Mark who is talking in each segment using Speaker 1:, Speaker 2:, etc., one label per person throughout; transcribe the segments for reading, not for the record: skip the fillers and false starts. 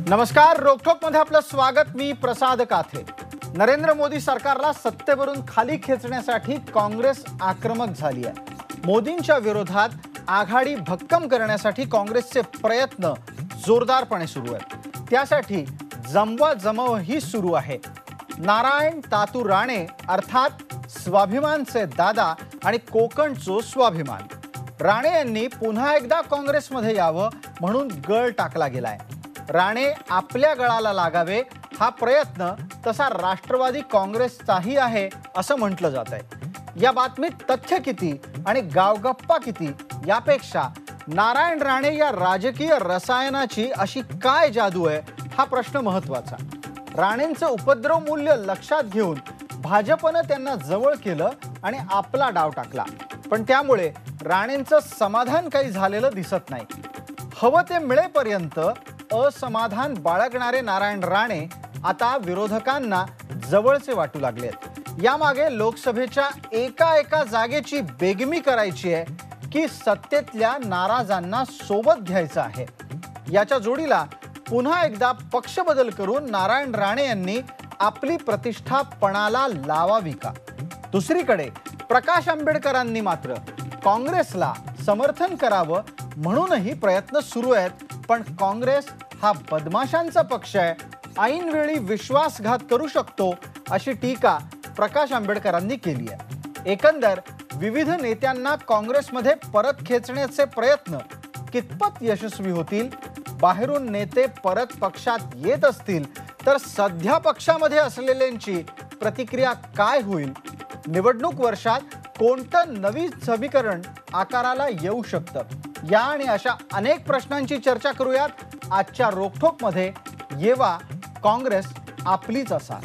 Speaker 1: नमस्कार, रोकठोकमध्ये आपलं स्वागत. मी प्रसाद काथे. नरेंद्र मोदी सरकारला सत्तेवरून खाली खेचण्यासाठी काँग्रेस आक्रमक झाली आहे. मोदींच्या विरोधात आघाडी भक्कम करण्यासाठी काँग्रेसचे प्रयत्न जोरदारपणे सुरू आहेत. त्यासाठी जमवाजमवही सुरू आहे. नारायण तातू राणे अर्थात स्वाभिमानचे दादा आणि कोकणचो स्वाभिमान राणे यांनी पुन्हा एकदा काँग्रेसमध्ये यावं म्हणून गळ टाकला गेलाय. राणे आपल्या गळाला लागावे हा प्रयत्न तसा राष्ट्रवादी काँग्रेसचाही आहे असं म्हटलं जात आहे. या बातमीत तथ्य किती आणि गावगप्पा किती यापेक्षा नारायण राणे या राजकीय रसायनाची अशी काय जादू आहे हा प्रश्न महत्त्वाचा. राणेंचं उपद्रव मूल्य लक्षात घेऊन भाजपनं त्यांना जवळ केलं आणि आपला डाव टाकला. पण त्यामुळे राणेंचं समाधान काही झालेलं दिसत नाही. हवं ते मिळेपर्यंत असमाधान बाळगणारे नारायण राणे आता विरोधकांना जवळचे वाटू लागलेत. यामागे लोकसभेच्या एका जागेची बेगमी करायची आहे की सत्तेतल्या नाराजांना सोबत घ्यायचं आहे. याच्या जोडीला पुन्हा एकदा पक्ष बदल करून नारायण राणे यांनी आपली प्रतिष्ठा पणाला लावावी का? दुसरीकडे प्रकाश आंबेडकरांनी मात्र काँग्रेसला समर्थन करावं म्हणूनही प्रयत्न सुरू आहेत. पण काँग्रेस हा बदमाशांचा पक्ष आहे, ऐनवेळी विश्वासघात करू शकतो अशी टीका प्रकाश आंबेडकरांनी केली आहे. एकंदर विविध नेत्यांना काँग्रेसमध्ये परत खेचण्याचे प्रयत्न कितपत यशस्वी होतील, बाहेरून नेते परत पक्षात येत असतील तर सध्या पक्षामध्ये असलेल्यांची प्रतिक्रिया काय होईल, निवडणूक वर्षात कोणतं नवीन समीकरण आकाराला येऊ शकतं, या आणि अशा अनेक प्रश्नांची चर्चा करूयात आजच्या रोकठोकमध्ये. येवा काँग्रेस आपलीच असा.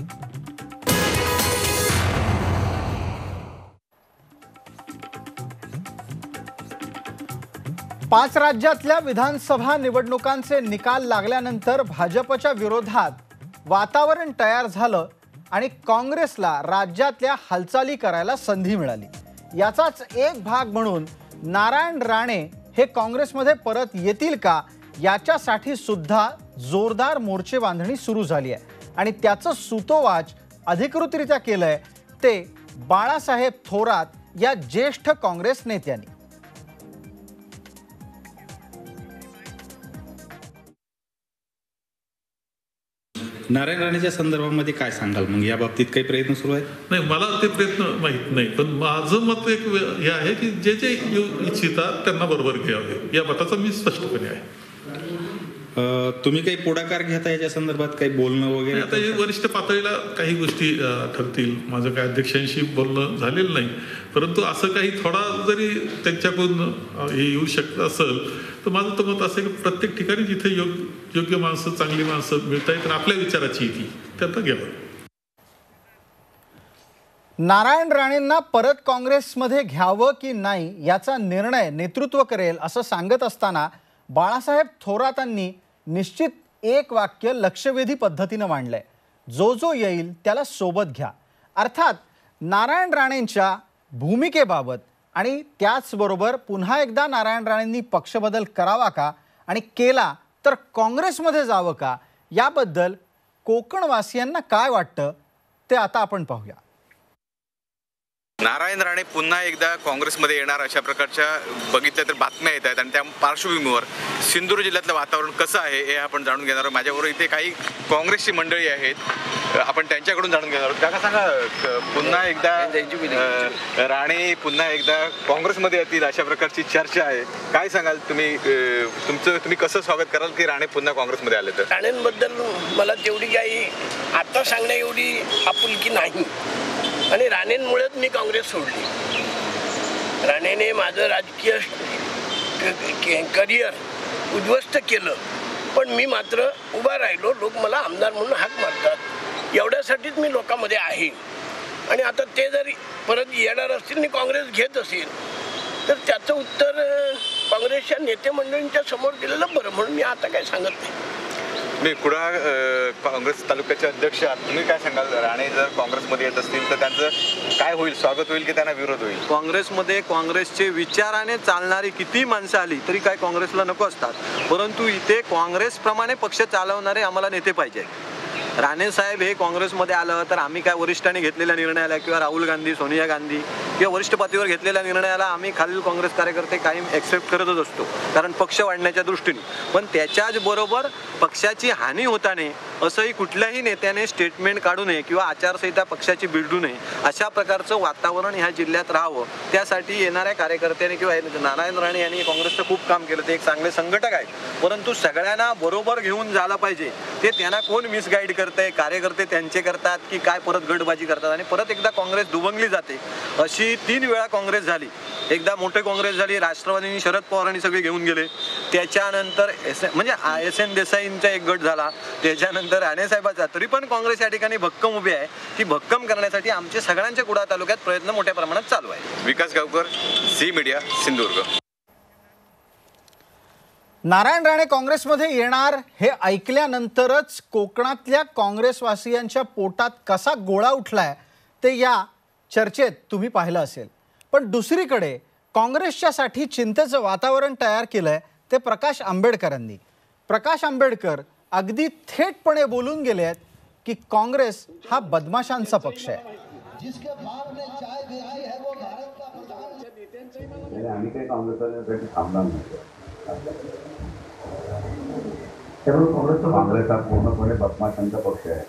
Speaker 1: पाच राज्यातल्या विधानसभा निवडणुकांचे निकाल लागल्यानंतर भाजपच्या विरोधात वातावरण तयार झालं आणि काँग्रेसला राज्यातल्या हालचाली करायला संधी मिळाली. याचाच एक भाग म्हणून नारायण राणे हे काँग्रेसमध्ये परत येतील का याच्यासाठी सुद्धा जोरदार मोर्चे बांधणी सुरू झाली आहे. आणि त्याचं सूतोवाच अधिकृतरित्या केलंय ते बाळासाहेब थोरात या ज्येष्ठ काँग्रेस नेत्यांनी.
Speaker 2: नारायण राणेच्या संदर्भामध्ये काय सांगाल? मग या बाबतीत काही प्रयत्न सुरू आहेत?
Speaker 3: नाही, मला ते प्रयत्न माहीत नाही, पण माझं मत एक हे आहे की जे जे येऊ इच्छितात त्यांना बरोबर घ्यावे या मताचा मी स्पष्टपणे आहे.
Speaker 2: तुम्ही काही पुढाकार घेता याच्या संदर्भात काही बोलणं वगैरे?
Speaker 3: आता हे वरिष्ठ पातळीला काही गोष्टी ठरतील. माझं काही अध्यक्षांशी बोलणं झालेलं नाही, परंतु असं काही थोडा जरी त्यांच्याकडून हे येऊ शकतं असेल तर माझं तर मत असं की प्रत्येक ठिकाणी जिथे योग्य माणसं, चांगली माणसं मिळता येत आपल्या विचाराची ती त्यांना घ्यावं.
Speaker 1: नारायण राणेंना परत काँग्रेसमध्ये घ्यावं की नाही याचा निर्णय नेतृत्व करेल असं सांगत असताना बाळासाहेब थोरातांनी निश्चित एक वाक्य लक्षवेधी पद्धतीनं मांडलंय. जो येईल त्याला सोबत घ्या. अर्थात नारायण राणेंच्या भूमिकेबाबत आणि त्याचबरोबर पुन्हा एकदा नारायण राणेंनी पक्षबदल करावा का आणि केला तर काँग्रेसमध्ये जावं का याबद्दल कोकणवासियांना काय वाटतं ते आता आपण पाहूया.
Speaker 4: नारायण राणे पुन्हा एकदा काँग्रेसमध्ये येणार अशा प्रकारच्या बघितल्या तर बातम्या येत आहेत आणि त्या पार्श्वभूमीवर सिंधुदुर्ग जिल्ह्यातलं वातावरण कसं आहे हे आपण जाणून घेणार आहोत. माझ्याबरोबर इथे काही काँग्रेसची मंडळी आहेत, आपण त्यांच्याकडून जाणून घेणार आहोत. काका सांगा, पुन्हा एकदा राणे पुन्हा एकदा काँग्रेसमध्ये येतील अशा प्रकारची चर्चा आहे, काय सांगाल तुम्ही? तुम्ही कसं स्वागत कराल की राणे पुन्हा काँग्रेसमध्ये आले तर?
Speaker 5: राणेंबद्दल मला तेवढी काही आता सांगण्या एवढी आपुलकी नाही आणि राणेंमुळेच मी काँग्रेस सोडली. राणेने माझं राजकीय करिअर उद्ध्वस्त केलं, पण मी मात्र उभा राहिलो. लोक मला आमदार म्हणून हाक मारतात, एवढ्यासाठीच मी लोकांमध्ये आहे. आणि आता ते जरी परत येणार असतील आणि काँग्रेस घेत असेल तर त्याचं उत्तर काँग्रेसच्या नेते मंडळींच्या समोर दिलेलं बरं, म्हणून मी आता काय सांगत नाही.
Speaker 4: मी कुडाळ काँग्रेस तालुक्याचे अध्यक्ष आहात, तुम्ही काय सांगाल? राणे जर काँग्रेसमध्ये येत असतील तर त्यांचं काय होईल? स्वागत होईल की त्यांना विरोध होईल?
Speaker 6: काँग्रेसमध्ये काँग्रेसचे विचाराने चालणारी किती माणसं आली तरी काय काँग्रेसला नको असतात, परंतु इथे काँग्रेसप्रमाणे पक्ष चालवणारे आम्हाला नेते पाहिजे. राणे साहेब हे काँग्रेसमध्ये आलं तर आम्ही काय वरिष्ठांनी घेतलेल्या निर्णयाला किंवा राहुल गांधी, सोनिया गांधी किंवा वरिष्ठ पातळीवर घेतलेल्या निर्णयाला आम्ही खालील काँग्रेस कार्यकर्ते कायम ॲक्सेप्ट करतच असतो, कारण पक्ष वाढण्याच्या दृष्टीने. पण त्याच्याच बरोबर पक्षाची हानी होताने असंही कुठल्याही नेत्याने स्टेटमेंट काढू नये किंवा आचारसंहिता पक्षाची बिघडू नये, अशा प्रकारचं वातावरण ह्या जिल्ह्यात राहावं, त्यासाठी येणाऱ्या कार्यकर्त्यांनी किंवा नारायण राणे यांनी काँग्रेसचं खूप काम केलं. ते एक चांगले संघटक आहेत, परंतु सगळ्यांना बरोबर घेऊन जायला पाहिजे. ते त्यांना कोण मिसगाईड करतंय, कार्यकर्ते त्यांचे करतात की काय परत गटबाजी करतात आणि परत एकदा काँग्रेस दुभंगली जाते. अशी 3 वेळा काँग्रेस झाली. एकदा मोठे काँग्रेस झाली, राष्ट्रवादींनी शरद पवारांनी सगळे घेऊन गेले. त्याच्यानंतर एस.एन. देसाईंचा एक गट झाला, त्याच्यानंतर राणे साहेबांचा. तरी पण काँग्रेस या ठिकाणी भक्कम उभी आहे. ती भक्कम करण्यासाठी आमचे सगळ्यांच्या कुडाळ तालुक्यात प्रयत्न मोठ्या प्रमाणात चालू आहे.
Speaker 4: विकास गावकर, झी मीडिया, सिंधुदुर्ग.
Speaker 1: नारायण राणे काँग्रेसमध्ये येणार हे ऐकल्यानंतरच कोकणातल्या काँग्रेसवासियांच्या पोटात कसा गोळा उठलाय ते या चर्चेत तुम्ही पाहिलं असेल. पण दुसरीकडे काँग्रेसच्यासाठी चिंतेचं वातावरण तयार केलंय ते प्रकाश आंबेडकरांनी. प्रकाश आंबेडकर अगदी थेटपणे बोलून गेले आहेत की काँग्रेस हा बदमाशांचा पक्ष आहे.
Speaker 7: आम्ही काही काँग्रेससाठी थांबणार नाही, त्यामुळे काँग्रेस हा पूर्णपणे बदमाशांचा पक्ष आहे.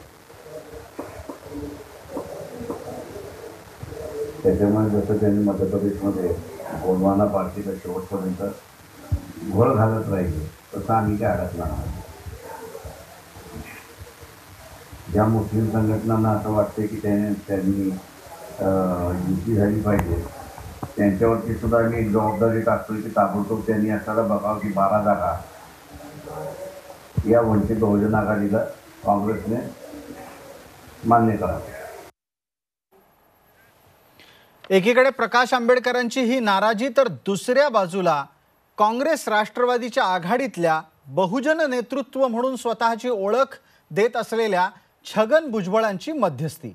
Speaker 7: त्याच्यामुळे जसं त्यांनी मध्य प्रदेशमध्ये गोंडवाना पार्टीला शेवटपर्यंत घोळ घालत राहिले तसं आम्ही काय अडकणार नाही. ज्या मुस्लिम संघटनांना असं वाटते की त्यांनी युती झाली पाहिजे, त्यांच्यावरती सुद्धा आम्ही एक जबाबदारी टाकतो की ताबडतोब त्यांनी असायला बघावं की 12 जागा या वंचित बहुजन आघाडीला काँग्रेसने मान्य करावं.
Speaker 1: एकीकडे प्रकाश आंबेडकरांची ही नाराजी, तर दुसऱ्या बाजूला काँग्रेस राष्ट्रवादीच्या आघाडीतल्या बहुजन नेतृत्व म्हणून स्वतःची ओळख देत असलेल्या छगन भुजबळांची मध्यस्थी.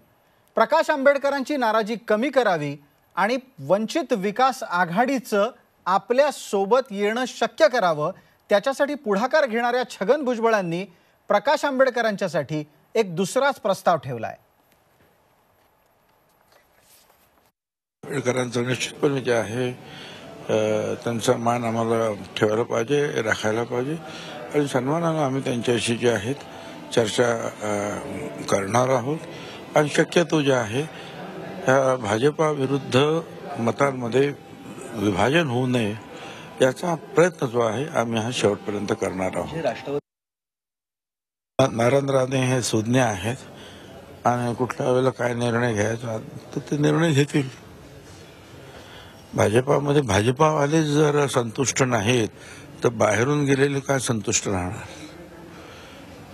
Speaker 1: प्रकाश आंबेडकरांची नाराजी कमी करावी आणि वंचित विकास आघाडीचं आपल्या सोबत येणं शक्य करावं, त्याच्यासाठी पुढाकार घेणाऱ्या छगन भुजबळांनी प्रकाश आंबेडकरांच्यासाठी एक दुसराच प्रस्ताव ठेवलाय.
Speaker 8: आंबेडकरांचं निश्चितपणे जे आहे त्यांचा मान आम्हाला ठेवायला पाहिजे, राखायला पाहिजे आणि सन्मानानं आम्ही त्यांच्याशी जे आहेत चर्चा करणार आहोत. आणि शक्यतो जे आहे भाजपा विरुद्ध मतांमध्ये विभाजन होऊ नये याचा प्रयत्न जो आहे आम्ही हा शेवटपर्यंत करणार आहोत. नारायण राणे हे सुज्ञ आहेत आणि कुठल्या वेळेला काय निर्णय घ्यायचा तर ते निर्णय घेतील. भाजपामध्ये भाजपावाले जर संतुष्ट नाहीत तर बाहेरून गेलेले काय संतुष्ट राहणार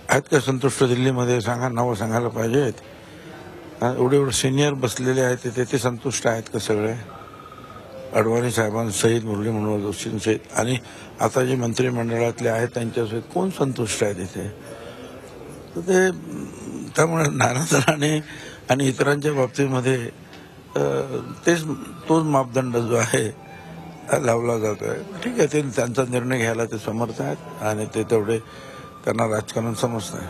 Speaker 8: आहेत का? संतुष्ट दिल्लीमध्ये सांगा, नावं सांगायला पाहिजेत. एवढे सिनियर बसलेले आहेत ते संतुष्ट आहेत का? सगळे अडवाणी साहेबांसहित, मुरली मनोहर जोशींसहित आणि आता जे मंत्रिमंडळातले आहेत त्यांच्यासहित कोण संतुष्ट आहे तिथे? तर ते त्यामुळे नारायण राणे आणि इतरांच्या बाबतीमध्ये तोच मापदंड जो आहे लावला जातोय. ठीक आहे, ते त्यांचा निर्णय घ्यायला ते समर्थ आहेत आणि ते तेवढे त्यांना राजकारण समजतंय.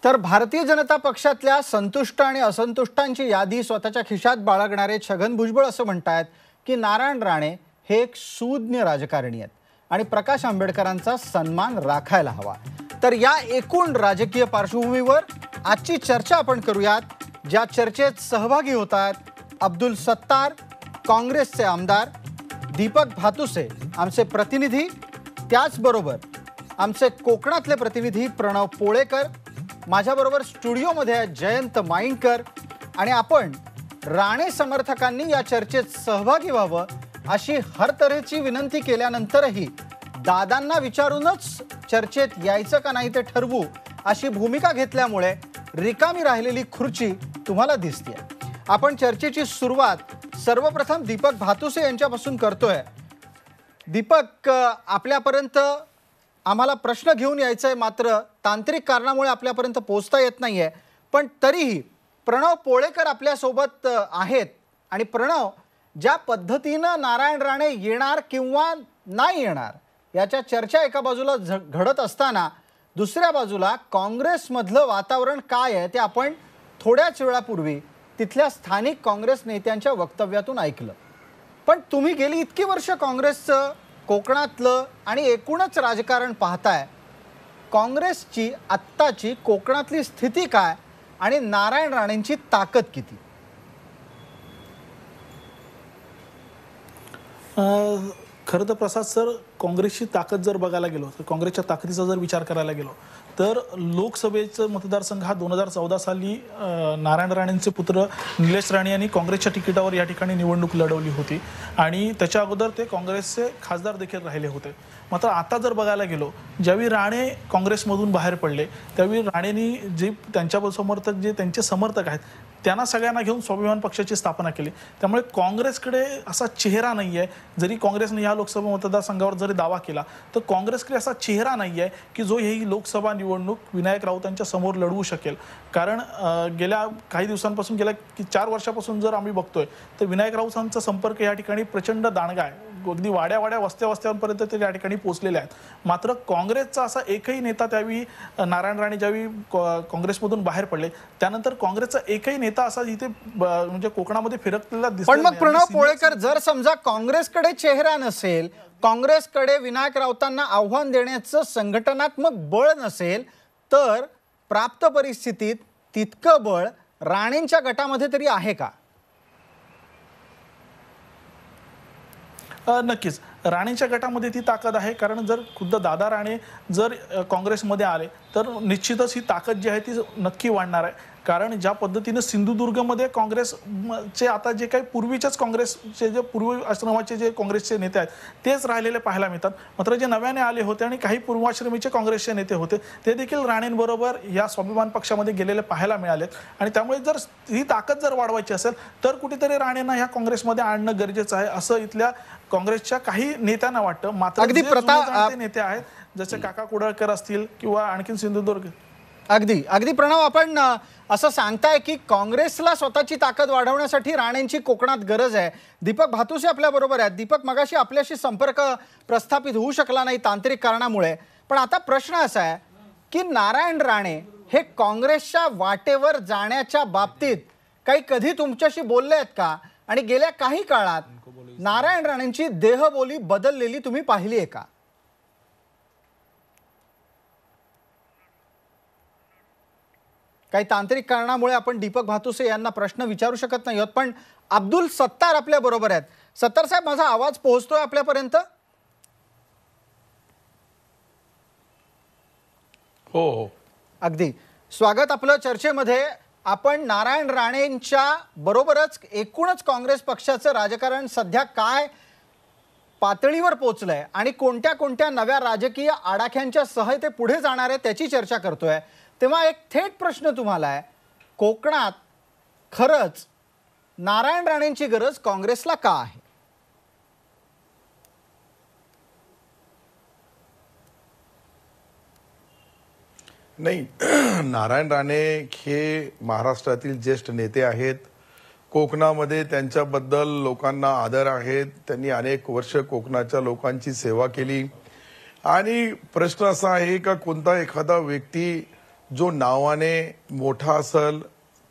Speaker 1: तर भारतीय जनता पक्षातल्या संतुष्ट आणि असंतुष्टांची यादी स्वतःच्या खिशात बाळगणारे छगन भुजबळ असं म्हणतात की नारायण राणे हे एक सुज्ञ राजकारणी आहेत आणि प्रकाश आंबेडकरांचा सन्मान राखायला हवा. तर या एकूण राजकीय पार्श्वभूमीवर आजची चर्चा आपण करूयात. ज्या चर्चेत सहभागी होतात अब्दुल सत्तार, काँग्रेसचे आमदार, दीपक भातुसे आमचे प्रतिनिधी, त्याचबरोबर आमचे कोकणातले प्रतिनिधी प्रणव पोळेकर, माझ्याबरोबर स्टुडिओमध्ये आहेत जयंत माईंडकर. आणि आपण राणे समर्थकांनी या चर्चेत सहभागी व्हावं अशी हर तऱ्हेची विनंती केल्यानंतरही दादांना विचारूनच चर्चेत यायचं का नाही ते ठरवू अशी भूमिका घेतल्यामुळे रिकामी राहिलेली खुर्ची तुम्हाला दिसते. आपण चर्चेची सुरुवात सर्वप्रथम दीपक भातुसे यांच्यापासून करतोय. दीपक, आपल्यापर्यंत आम्हाला प्रश्न घेऊन यायचा आहे, मात्र तांत्रिक कारणामुळे आपल्यापर्यंत पोहोचता येत नाहीये. पण तरीही प्रणव पोळेकर आपल्यासोबत आहेत आणि प्रणव, ज्या पद्धतीनं नारायण राणे येणार किंवा नाही येणार याच्या चर्चा एका बाजूला घडत असताना दुसऱ्या बाजूला काँग्रेसमधलं वातावरण काय आहे ते आपण थोड्याच वेळापूर्वी तिथल्या स्थानिक काँग्रेस नेत्यांच्या वक्तव्यातून ऐकलं. पण तुम्ही गेली इतकी वर्ष काँग्रेसचं कोकणातलं आणि एकूणच राजकारण पाहताय, काँग्रेसची आत्ताची कोकणातली स्थिती काय आणि नारायण राणेंची ताकद किती?
Speaker 9: खरं तर प्रसाद सर, काँग्रेसची ताकद जर बघायला गेलो तर काँग्रेसच्या ताकदीचा जर विचार करायला गेलो तर लोकसभेचं मतदारसंघ हा 2014 साली नारायण राणेंचे पुत्र निलेश राणे यांनी काँग्रेसच्या तिकिटावर या ठिकाणी निवडणूक लढवली होती आणि त्याच्या अगोदर ते काँग्रेसचे खासदार देखील राहिले होते. मात्र आता जर बघायला गेलो, ज्यावेळी राणे काँग्रेसमधून बाहेर पडले त्यावेळी राणेंनी जे त्यांच्या समर्थक जे त्यांचे समर्थक आहेत त्यांना सगळ्यांना घेऊन स्वाभिमान पक्षाची स्थापना केली. त्यामुळे काँग्रेसकडे असा चेहरा नाही आहे. जरी काँग्रेसने या लोकसभा मतदारसंघावर जरी दावा केला तर काँग्रेसकडे असा चेहरा नाही आहे की जो ही लोकसभा निवडणूक विनायक राऊतांच्या समोर लढवू शकेल. कारण गेल्या काही दिवसांपासून, गेल्या 4 वर्षापासून जर आम्ही बघतोय तर विनायक राऊतांचा संपर्क या ठिकाणी प्रचंड दांडगा आहे. अगदी वाड्या वस्त्यांपर्यंत ते या ठिकाणी पोहोचलेले आहेत. मात्र काँग्रेसचा असा एकही नेता त्यावेळी नारायण राणे ज्यावेळी काँग्रेसमधून बाहेर पडले त्यानंतर काँग्रेसचा एकही नेता असा इथे म्हणजे कोकणामध्ये फिरकलेला दिसला.
Speaker 1: पण मग प्रणव पोळेकर, जर समजा काँग्रेसकडे चेहरा नसेल, काँग्रेसकडे विनायक राऊतांना आव्हान देण्याचं संघटनात्मक बळ नसेल, तर प्राप्त परिस्थितीत तितकं बळ राणेंच्या गटामध्ये तरी आहे का?
Speaker 9: नक्कीच राणेंच्या गटामध्ये ती ताकद आहे. कारण जर खुद्द दादा राणे जर काँग्रेसमध्ये आले तर निश्चितच ही ताकद जी आहे ती नक्की वाढणार आहे. कारण ज्या पद्धतीने सिंधुदुर्गमध्ये काँग्रेसचे आता जे काही पूर्वीचेच काँग्रेसचे जे पूर्वी आश्रमाचे जे काँग्रेसचे नेते आहेत तेच राहिलेले पाहायला मिळतात. मात्र जे नव्याने आले होते आणि काही पूर्वाश्रमीचे काँग्रेसचे नेते होते ते देखील राणेंबरोबर या स्वाभिमान पक्षामध्ये गेलेले पाहायला मिळालेत. आणि त्यामुळे जर ही ताकद जर वाढवायची असेल तर कुठेतरी राणेंना ह्या काँग्रेसमध्ये आणणं गरजेचं आहे असं इथल्या काँग्रेसच्या काही नेत्यांना वाटतं. मात्र नेते आहेत जसे काका कुडाळकर असतील किंवा आणखीन सिंधुदुर्ग.
Speaker 1: अगदी प्रणव, आपण असं सांगताय की काँग्रेसला स्वतःची ताकद वाढवण्यासाठी राणेंची कोकणात गरज आहे. दीपक भातुसे आपल्या बरोबर आहेत. दीपक, मगाशी आपल्याशी संपर्क प्रस्थापित होऊ शकला नाही तांत्रिक कारणामुळे. पण आता प्रश्न असा आहे की नारायण राणे हे काँग्रेसच्या वाटेवर जाण्याच्या बाबतीत कधी तुमच्याशी बोलले आहेत का? आणि गेल्या काही काळात नारायण राणेंची देहबोली बदललेली तुम्ही पाहिली आहे का? काही तांत्रिक कारणामुळे आपण दीपक भातुसे यांना प्रश्न विचारू शकत नाही आहोत. पण अब्दुल सत्तार आपल्या बरोबर आहेत. सत्तार साहेब, माझा आवाज पोहोचतोय आपल्यापर्यंत?
Speaker 8: हो.
Speaker 1: अगदी स्वागत आपलं चर्चेमध्ये. आपण नारायण राणेंच्या बरोबरच एकूणच काँग्रेस पक्षाचं राजकारण सध्या काय पातळीवर पोहोचलंय आणि कोणत्या कोणत्या नव्या राजकीय आडाख्यांच्या सह ते पुढे जाणार आहे त्याची चर्चा करतोय. तेव्हा एक थेट प्रश्न तुम्हाला आहे, कोकणात खरंच नारायण राणेंची गरज काँग्रेसला का आहे?
Speaker 10: नाही, नारायण राणे हे महाराष्ट्रातील ज्येष्ठ नेते आहेत. कोकणामध्ये त्यांच्याबद्दल लोकांना आदर आहे. त्यांनी अनेक वर्ष कोकणाच्या लोकांची सेवा केली. आणि प्रश्न असा आहे का कोणता एखादा व्यक्ती जो नावाने मोठा असेल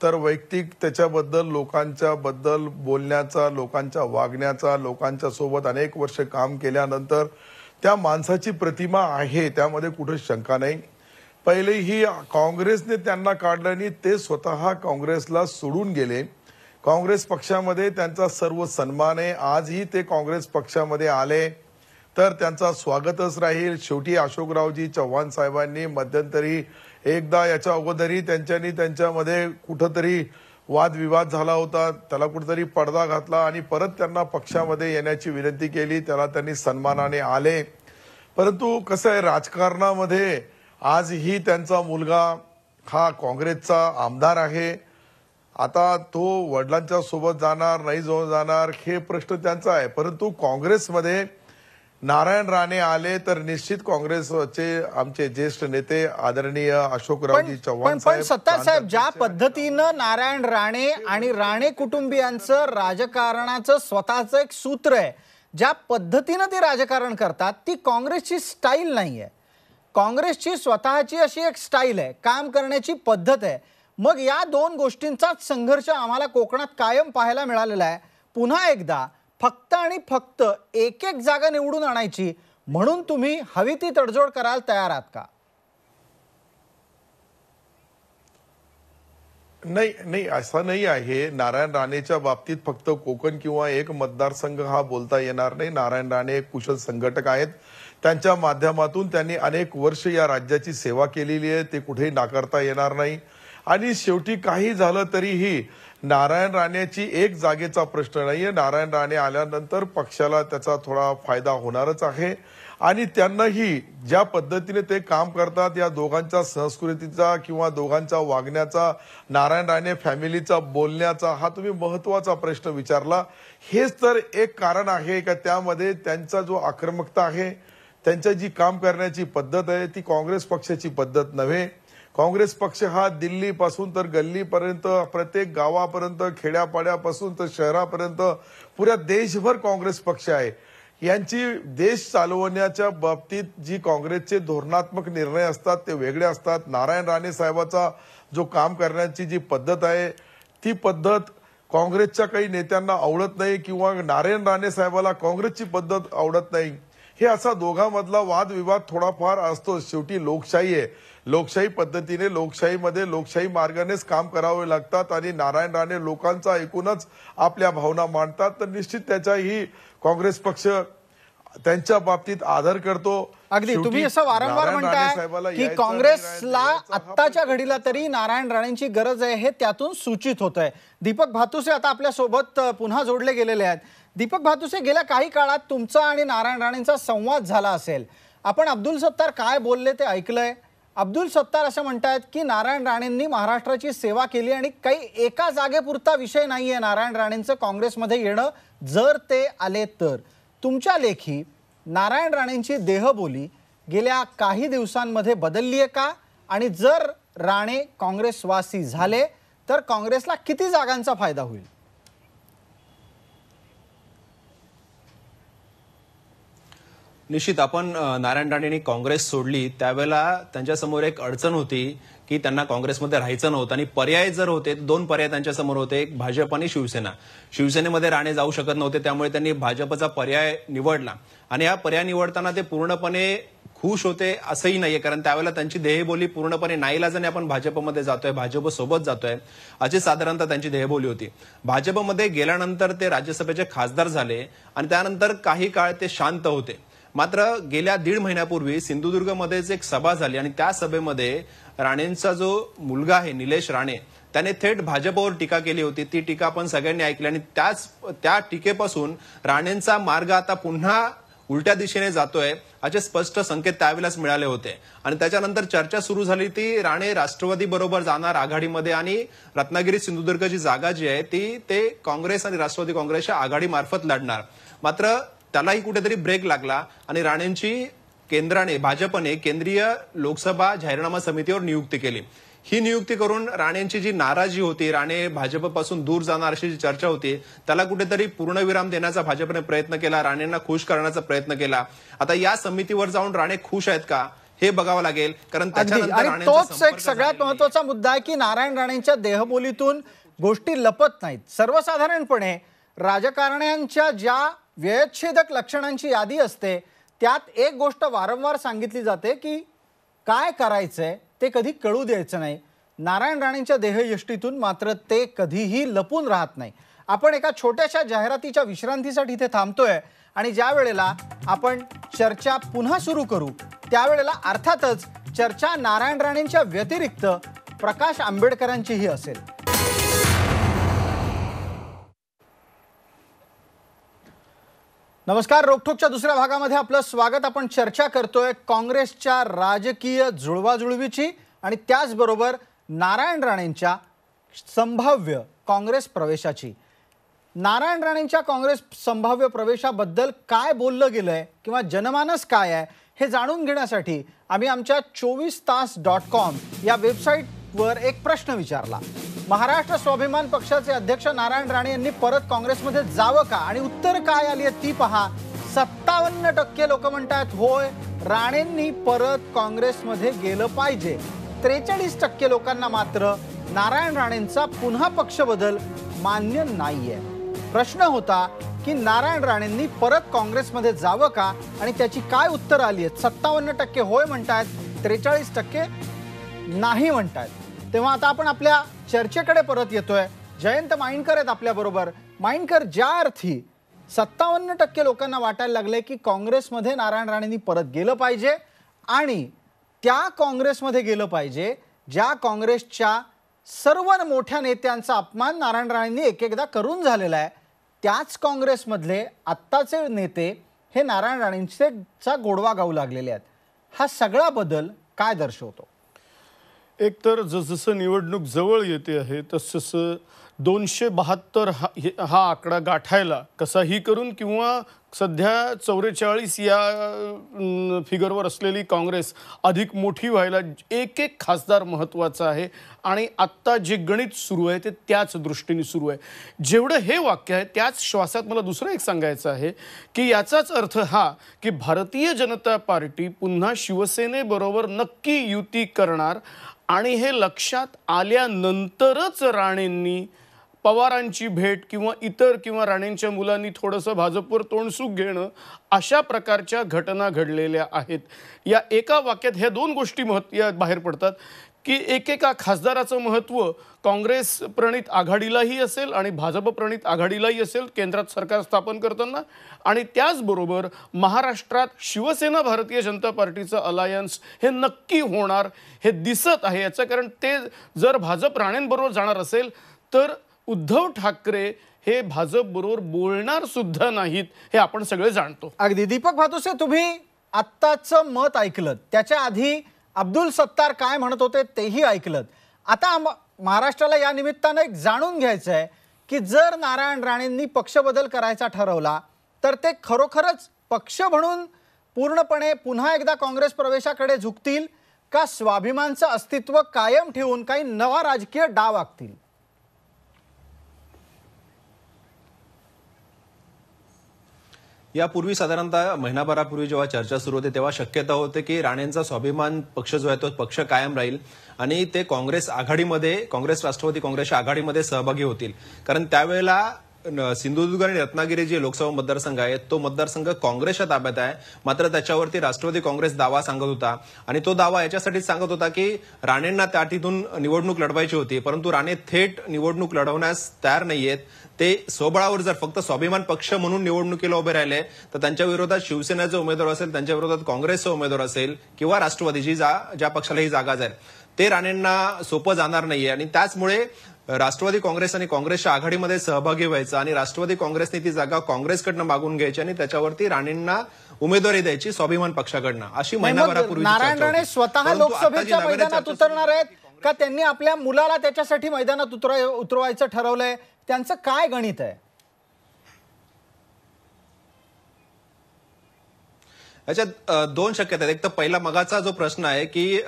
Speaker 10: तर वैयक्तिक त्याच्याबद्दल लोकांच्या बद्दल बोलण्याचा, लोकांच्या वागण्याचा, लोकांच्या सोबत अनेक वर्ष काम केल्यानंतर त्या माणसाची प्रतिमा आहे, त्यामध्ये कुठे शंका नाही. पहिलेही काँग्रेसने त्यांना काढलं आणि ते स्वतः काँग्रेसला सोडून गेले. काँग्रेस पक्षामध्ये त्यांचा सर्व सन्मान आहे. आजही ते काँग्रेस पक्षामध्ये आले तर त्यांचा स्वागतच राहील. शेवटी अशोकरावजी चव्हाण साहेबांनी मध्यंतरी एकदा याच्या अगोदरही त्यांच्यामध्ये कुठंतरी वादविवाद झाला होता, त्याला कुठेतरी पडदा घातला आणि परत त्यांना पक्षामध्ये येण्याची विनंती केली. त्याला त्यांनी सन्मानाने आले. परंतु कसं आहे, राजकारणामध्ये आजही त्यांचा मुलगा हा काँग्रेसचा आमदार आहे. आता तो वडिलांच्या सोबत जाणार नाही जाणार हे प्रश्न त्यांचा आहे. परंतु काँग्रेसमध्ये नारायण राणे आले तर निश्चित काँग्रेसचे आमचे ज्येष्ठ नेते आदरणीय अशोकरावजी चव्हाण
Speaker 1: पण सत्तार साहेब, ज्या पद्धतीनं नारायण राणे आणि राणे कुटुंबियांचं राजकारणाचं स्वतःचं एक सूत्र आहे, ज्या पद्धतीनं ते राजकारण करतात ती काँग्रेसची स्टाईल नाहीये. काँग्रेसची स्वतःची अशी एक स्टाईल आहे, काम करण्याची पद्धत आहे. मग या दोन गोष्टींचाच संघर्ष आम्हाला कोकणात कायम पाहायला मिळालेला आहे. पुन्हा एकदा फक्त आणि फक्त एक एक जागा निवडून आणायची म्हणून तुम्ही हवी ती तडजोड करायला तयार आहात का?
Speaker 10: नाही असं नाही आहे. नारायण राणेच्या बाबतीत फक्त कोकण किंवा एक मतदारसंघ हा बोलता येणार नाही. नारायण राणे एक कुशल संघटक आहेत. त्यांच्या माध्यमातून त्यांनी अनेक वर्ष या राज्याची सेवा केलेली आहे, ते कुठेही नाकारता येणार नाही. आणि शेवटी काही झालं तरीही नारायण राणेची एक जागेचा प्रश्न नाहीये. नारायण राणे आल्यानंतर पक्षाला त्याचा थोडा फायदा होणारच आहे. आणि त्यांनाही ज्या पद्धतीने ते काम करतात, या दोघांच्या संस्कृतीचा किंवा दोघांच्या वागण्याचा, नारायण राणे फॅमिलीचा बोलण्याचा, हा तुम्ही महत्वाचा प्रश्न विचारला. हेच तर एक कारण आहे का त्यामध्ये त्यांचा जो आक्रमकता आहे, त्यांची जी काम करण्याची पद्धत आहे ती काँग्रेस पक्षाची पद्धत नव्हे. काँग्रेस पक्ष हा दिल्लीपासून तर गल्लीपर्यंत, प्रत्येक गावापर्यंत, खेड्यापाड्यापासून तर शहरापर्यंत पुऱ्या देशभर काँग्रेस पक्ष आहे. यांची देश चालवण्याच्या बाबतीत जी काँग्रेसचे धोरणात्मक निर्णय असतात ते वेगळे असतात. नारायण राणे साहेबाचा जो काम करण्याची जी पद्धत आहे ती पद्धत काँग्रेसच्या काही नेत्यांना आवडत नाही किंवा नारायण राणे साहेबाला काँग्रेसची पद्धत आवडत नाही. हे असा दोघांमधला वादविवाद थोडाफार असतो. शेवटी लोकशाही आहे. लोकशाही पद्धतीने, लोकशाहीमध्ये लोकशाही मार्गानेच काम करावे लागतात आणि नारायण राणे लोकांचा ऐकूनच आपल्या भावना मांडतात. तर निश्चित त्याचाही काँग्रेस पक्ष त्यांच्या बाबतीत आदर करतो.
Speaker 1: अगदी तुम्ही असं वारंवार म्हणताय की काँग्रेसला आत्ताच्या घडीला तरी नारायण राणेंची गरज आहे, हे त्यातून सूचित होत आहे. दीपक भातुसे आता आपल्या सोबत पुन्हा जोडले गेलेले आहेत. दीपक भातुसे, गेल्या काही काळात तुमचा आणि नारायण राणेंचा संवाद झाला असेल. आपण अब्दुल सत्तार काय बोलले ते ऐकलंय. अब्दुल सत्तार असं म्हणतायत की नारायण राणेंनी महाराष्ट्राची सेवा केली आणि काही एका जागेपुरता विषय नाहीये नारायण राणेंचं काँग्रेसमध्ये येणं, जर ते आले तर. तुमच्या लेखी नारायण राणेंची देहबोली गेल्या काही दिवसांमध्ये बदलली आहे का? आणि जर राणे काँग्रेसवासी झाले तर काँग्रेसला किती जागांचा फायदा होईल?
Speaker 11: निश्चित आपण नारायण राणेंनी काँग्रेस सोडली त्यावेळेला त्यांच्यासमोर एक अडचण होती की त्यांना काँग्रेसमध्ये राहायचं नव्हतं आणि पर्याय जर होते, दोन पर्याय त्यांच्यासमोर होते, एक भाजप आणि शिवसेना. शिवसेनेमध्ये राणे जाऊ शकत नव्हते, त्यामुळे त्यांनी भाजपचा पर्याय निवडला. आणि हा पर्याय निवडताना ते पूर्णपणे खुश होते असंही नाहीये, कारण त्यावेळेला त्यांची देहबोली पूर्णपणे नाईलाजाने आपण भाजपमध्ये जातोय, भाजप सोबत जातोय अशी साधारणतः त्यांची देहबोली होती. भाजपमध्ये गेल्यानंतर ते राज्यसभेचे खासदार झाले आणि त्यानंतर काही काळ ते शांत होते. मात्र गेल्या 1.5 महिन्यापूर्वी सिंधुदुर्गमध्येच एक सभा झाली आणि त्या सभेमध्ये राणेंचा जो मुलगा आहे निलेश राणे, त्याने थेट भाजपवर टीका केली होती. ती टीका आपण सगळ्यांनी ऐकली आणि त्या टीकेपासून राणेंचा मार्ग आता पुन्हा उलट्या दिशेने जातोय असे स्पष्ट संकेत त्यावेळेलाच मिळाले होते. आणि त्याच्यानंतर चर्चा सुरू झाली ती राणे राष्ट्रवादी बरोबर जाणार आघाडीमध्ये आणि रत्नागिरी सिंधुदुर्गची जागा जी आहे ती ते काँग्रेस आणि राष्ट्रवादी काँग्रेसच्या आघाडीमार्फत लढणार. मात्र त्यालाही कुठेतरी ब्रेक लागला आणि राणेंची भाजपने केंद्रीय लोकसभा जाहीरनामा समितीवर नियुक्ती केली. ही नियुक्ती करून राणेंची जी नाराजी होती, राणे भाजपपासून दूर जाणार अशी जी चर्चा होती, त्याला कुठेतरी पूर्णविराम देण्याचा भाजपने प्रयत्न केला, राणेंना खुश करण्याचा प्रयत्न केला. आता या समितीवर जाऊन राणे खुश आहेत का हे बघावं लागेल, कारण त्याच्यानंतर
Speaker 1: तोच एक सगळ्यात महत्वाचा मुद्दा आहे की नारायण राणेंच्या देहबोलीतून गोष्टी लपत नाहीत. सर्वसाधारणपणे राजकारण्यांच्या ज्या व्ययच्छेदक लक्षणांची यादी असते त्यात एक गोष्ट वारंवार सांगितली जाते की काय करायचंय ते कधी कळू द्यायचं नाही. नारायण राणेंच्या देहयष्टीतून मात्र ते कधीही लपून राहत नाही. आपण एका छोट्याशा जाहिरातीच्या विश्रांतीसाठी इथे थांबतोय आणि ज्या वेळेला आपण चर्चा पुन्हा सुरू करू त्यावेळेला अर्थातच चर्चा नारायण राणेंच्या व्यतिरिक्त प्रकाश आंबेडकरांचीही असेल. नमस्कार, रोकठोकच्या दुसऱ्या भागामध्ये आपलं स्वागत. आपण चर्चा करतोय काँग्रेसच्या राजकीय जुळवाजुळवीची आणि त्याचबरोबर नारायण राणेंच्या संभाव्य काँग्रेस प्रवेशाची. नारायण राणेंच्या काँग्रेस संभाव्य प्रवेशाबद्दल काय बोललं गेलंय किंवा जनमानस काय आहे हे जाणून घेण्यासाठी आम्ही आमच्या 24तास.com या वेबसाईटवर एक प्रश्न विचारला। महाराष्ट्र स्वाभिमान पक्षाचे अध्यक्ष नारायण राणे यांनी परत काँग्रेसमध्ये जावं का आणि उत्तर काय आली आहे ती पहा। 57% लोक म्हणतात होय, राणेंनी परत काँग्रेसमध्ये गेलं पाहिजे। 43% लोकांना मात्र नारायण राणेंचा पुन्हा पक्ष बदल मान्य नाहीये। प्रश्न होता की नारायण राणेंनी परत काँग्रेसमध्ये जावं का आणि त्याची काय उत्तर आली आहेत। 57% होय म्हणतात, 43% नाही म्हणतात। तेव्हा आता आपण आपल्या चर्चेकडे परत येतोय। जयंत माइंडकर आहेत आपल्याबरोबर। माइंडकर, ज्या अर्थी 57% लोकांना वाटायला लागले की काँग्रेसमध्ये नारायण राणेंनी परत गेलं पाहिजे आणि त्या काँग्रेसमध्ये गेलं पाहिजे ज्या काँग्रेसच्या सर्व मोठ्या नेत्यांचा अपमान नारायण राणेंनी एक एकदा करून झालेला आहे, त्याच काँग्रेसमधले आत्ताचे नेते हे नारायण राणेंचा गोडवा गाऊ लागलेले आहेत। हा सगळा बदल काय दर्शवतो?
Speaker 12: एकतर जसजसं निवडणूक जवळ येते आहे तसतसं 272 हा आकडा गाठायला कसाही करून किंवा सध्या 44 या फिगरवर असलेली काँग्रेस अधिक मोठी व्हायला एक एक खासदार महत्त्वाचा आहे आणि आत्ता जे गणित सुरू आहे ते त्याच दृष्टीने सुरू आहे। जेवढं हे वाक्य आहे त्याच श्वासात मला दुसरं एक सांगायचं आहे की याचाच अर्थ हा की भारतीय जनता पार्टी पुन्हा शिवसेनेबरोबर नक्की युती करणार आणि हे लक्षात आल्यानंतरच राणेंनी पवारांची भेट किंवा राणेंच्या मुलांनी थोडंसं भाजपवर तोंडसुख घेणं अशा प्रकारच्या घटना घडलेल्या आहेत। या एका वाक्यात ह्या दोन गोष्टी बाहेर पडतात की एकेका खासदाराचं महत्त्व काँग्रेस प्रणित आघाडीलाही असेल आणि भाजप प्रणित आघाडीलाही असेल केंद्रात सरकार स्थापन करताना, आणि त्याचबरोबर महाराष्ट्रात शिवसेना भारतीय जनता पार्टीचं अलायन्स हे नक्की होणार हे दिसत आहे। याचं कारण ते जर भाजप राणेंबरोबर जाणार असेल तर उद्धव ठाकरे हे भाजप बरोबर बोलणार सुद्धा नाहीत हे आपण सगळे जाणतो।
Speaker 1: अगदी दीपक भातुसे, तुम्ही आत्ताचं मत ऐकलं, त्याच्या आधी अब्दुल सत्तार काय म्हणत होते तेही ऐकलं। आता महाराष्ट्राला या निमित्तानं एक जाणून घ्यायचं आहे की जर नारायण राणेंनी पक्ष बदल करायचा ठरवला तर ते खरोखरच पक्ष म्हणून पूर्णपणे पुन्हा एकदा काँग्रेस प्रवेशाकडे झुकतील का स्वाभिमानचं अस्तित्व कायम ठेवून काही नवा राजकीय डाव आखतील?
Speaker 11: यापूर्वी साधारणतः महिनाभरापूर्वी जेव्हा चर्चा सुरू होते तेव्हा शक्यता होते की राणेंचा स्वाभिमान पक्ष जो आहे तो पक्ष कायम राहील आणि ते काँग्रेस आघाडीमध्ये, काँग्रेस राष्ट्रवादी काँग्रेसच्या आघाडीमध्ये सहभागी होतील। कारण त्यावेळेला सिंधुदुर्ग आणि रत्नागिरी जे लोकसभा मतदारसंघ आहेत तो मतदारसंघ काँग्रेसच्या ताब्यात आहे, मात्र त्याच्यावरती राष्ट्रवादी काँग्रेस दावा सांगत होता आणि तो दावा याच्यासाठीच सांगत होता की राणेंना त्या तिथून निवडणूक लढवायची होती, परंतु राणे थेट निवडणूक लढवण्यास तयार नाहीयेत। ते स्वबळावर जर फक्त स्वाभिमान पक्ष म्हणून निवडणुकीला उभे राहिले तर त्यांच्या विरोधात शिवसेनेचा उमेदवार असेल, त्यांच्या विरोधात काँग्रेसचा उमेदवार असेल किंवा राष्ट्रवादीची ज्या पक्षाला ही जागा जाईल ते राणेंना सोपं जाणार नाहीये आणि त्याचमुळे राष्ट्रवादी काँग्रेस आणि काँग्रेसच्या आघाडीमध्ये सहभागी व्हायचं आणि राष्ट्रवादी काँग्रेसने ती जागा काँग्रेसकडनं मागून घ्यायची आणि त्याच्यावरती राणेंना उमेदवारी द्यायची स्वाभिमान पक्षाकडनं, अशी महिनाभरापूर्वी
Speaker 1: नारायण राणे स्वतः लोकसभेच्या मैदानात उतरणार आहेत का त्यांनी आपल्या मुलाला त्याच्यासाठी मैदानात उतरवायचं ठरवलंय? त्यांचं काय गणित आहे?
Speaker 11: याच्यात दोन शक्यता आहेत। एक तर पहिला मगाचा जो प्रश्न आहे की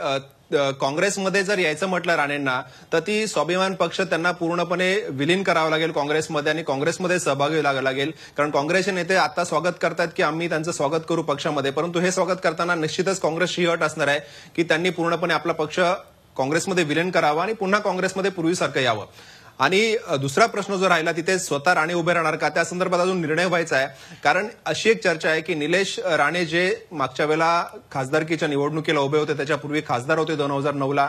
Speaker 11: काँग्रेसमध्ये जर यायचं म्हटलं राणेंना तर ती स्वाभिमान पक्ष त्यांना पूर्णपणे विलीन करावं लागेल काँग्रेसमध्ये आणि काँग्रेसमध्ये सहभागी लागेल। कारण काँग्रेसचे नेते आता स्वागत करतात की आम्ही त्यांचं स्वागत करू पक्षामध्ये, परंतु हे स्वागत करताना निश्चितच काँग्रेसची अट असणार आहे की त्यांनी पूर्णपणे आपला पक्ष काँग्रेसमध्ये विलीन करावा आणि पुन्हा काँग्रेसमध्ये पूर्वीसारखं यावं। आणि दुसरा प्रश्न जो राहिला तिथे स्वतः राणे उभे राहणार का त्या संदर्भात अजून निर्णय व्हायचा आहे। कारण अशी एक चर्चा आहे की निलेश राणे जे मागच्या वेळेला खासदारकीच्या निवडणुकीला उभे होते, त्याच्यापूर्वी खासदार होते 2009ला,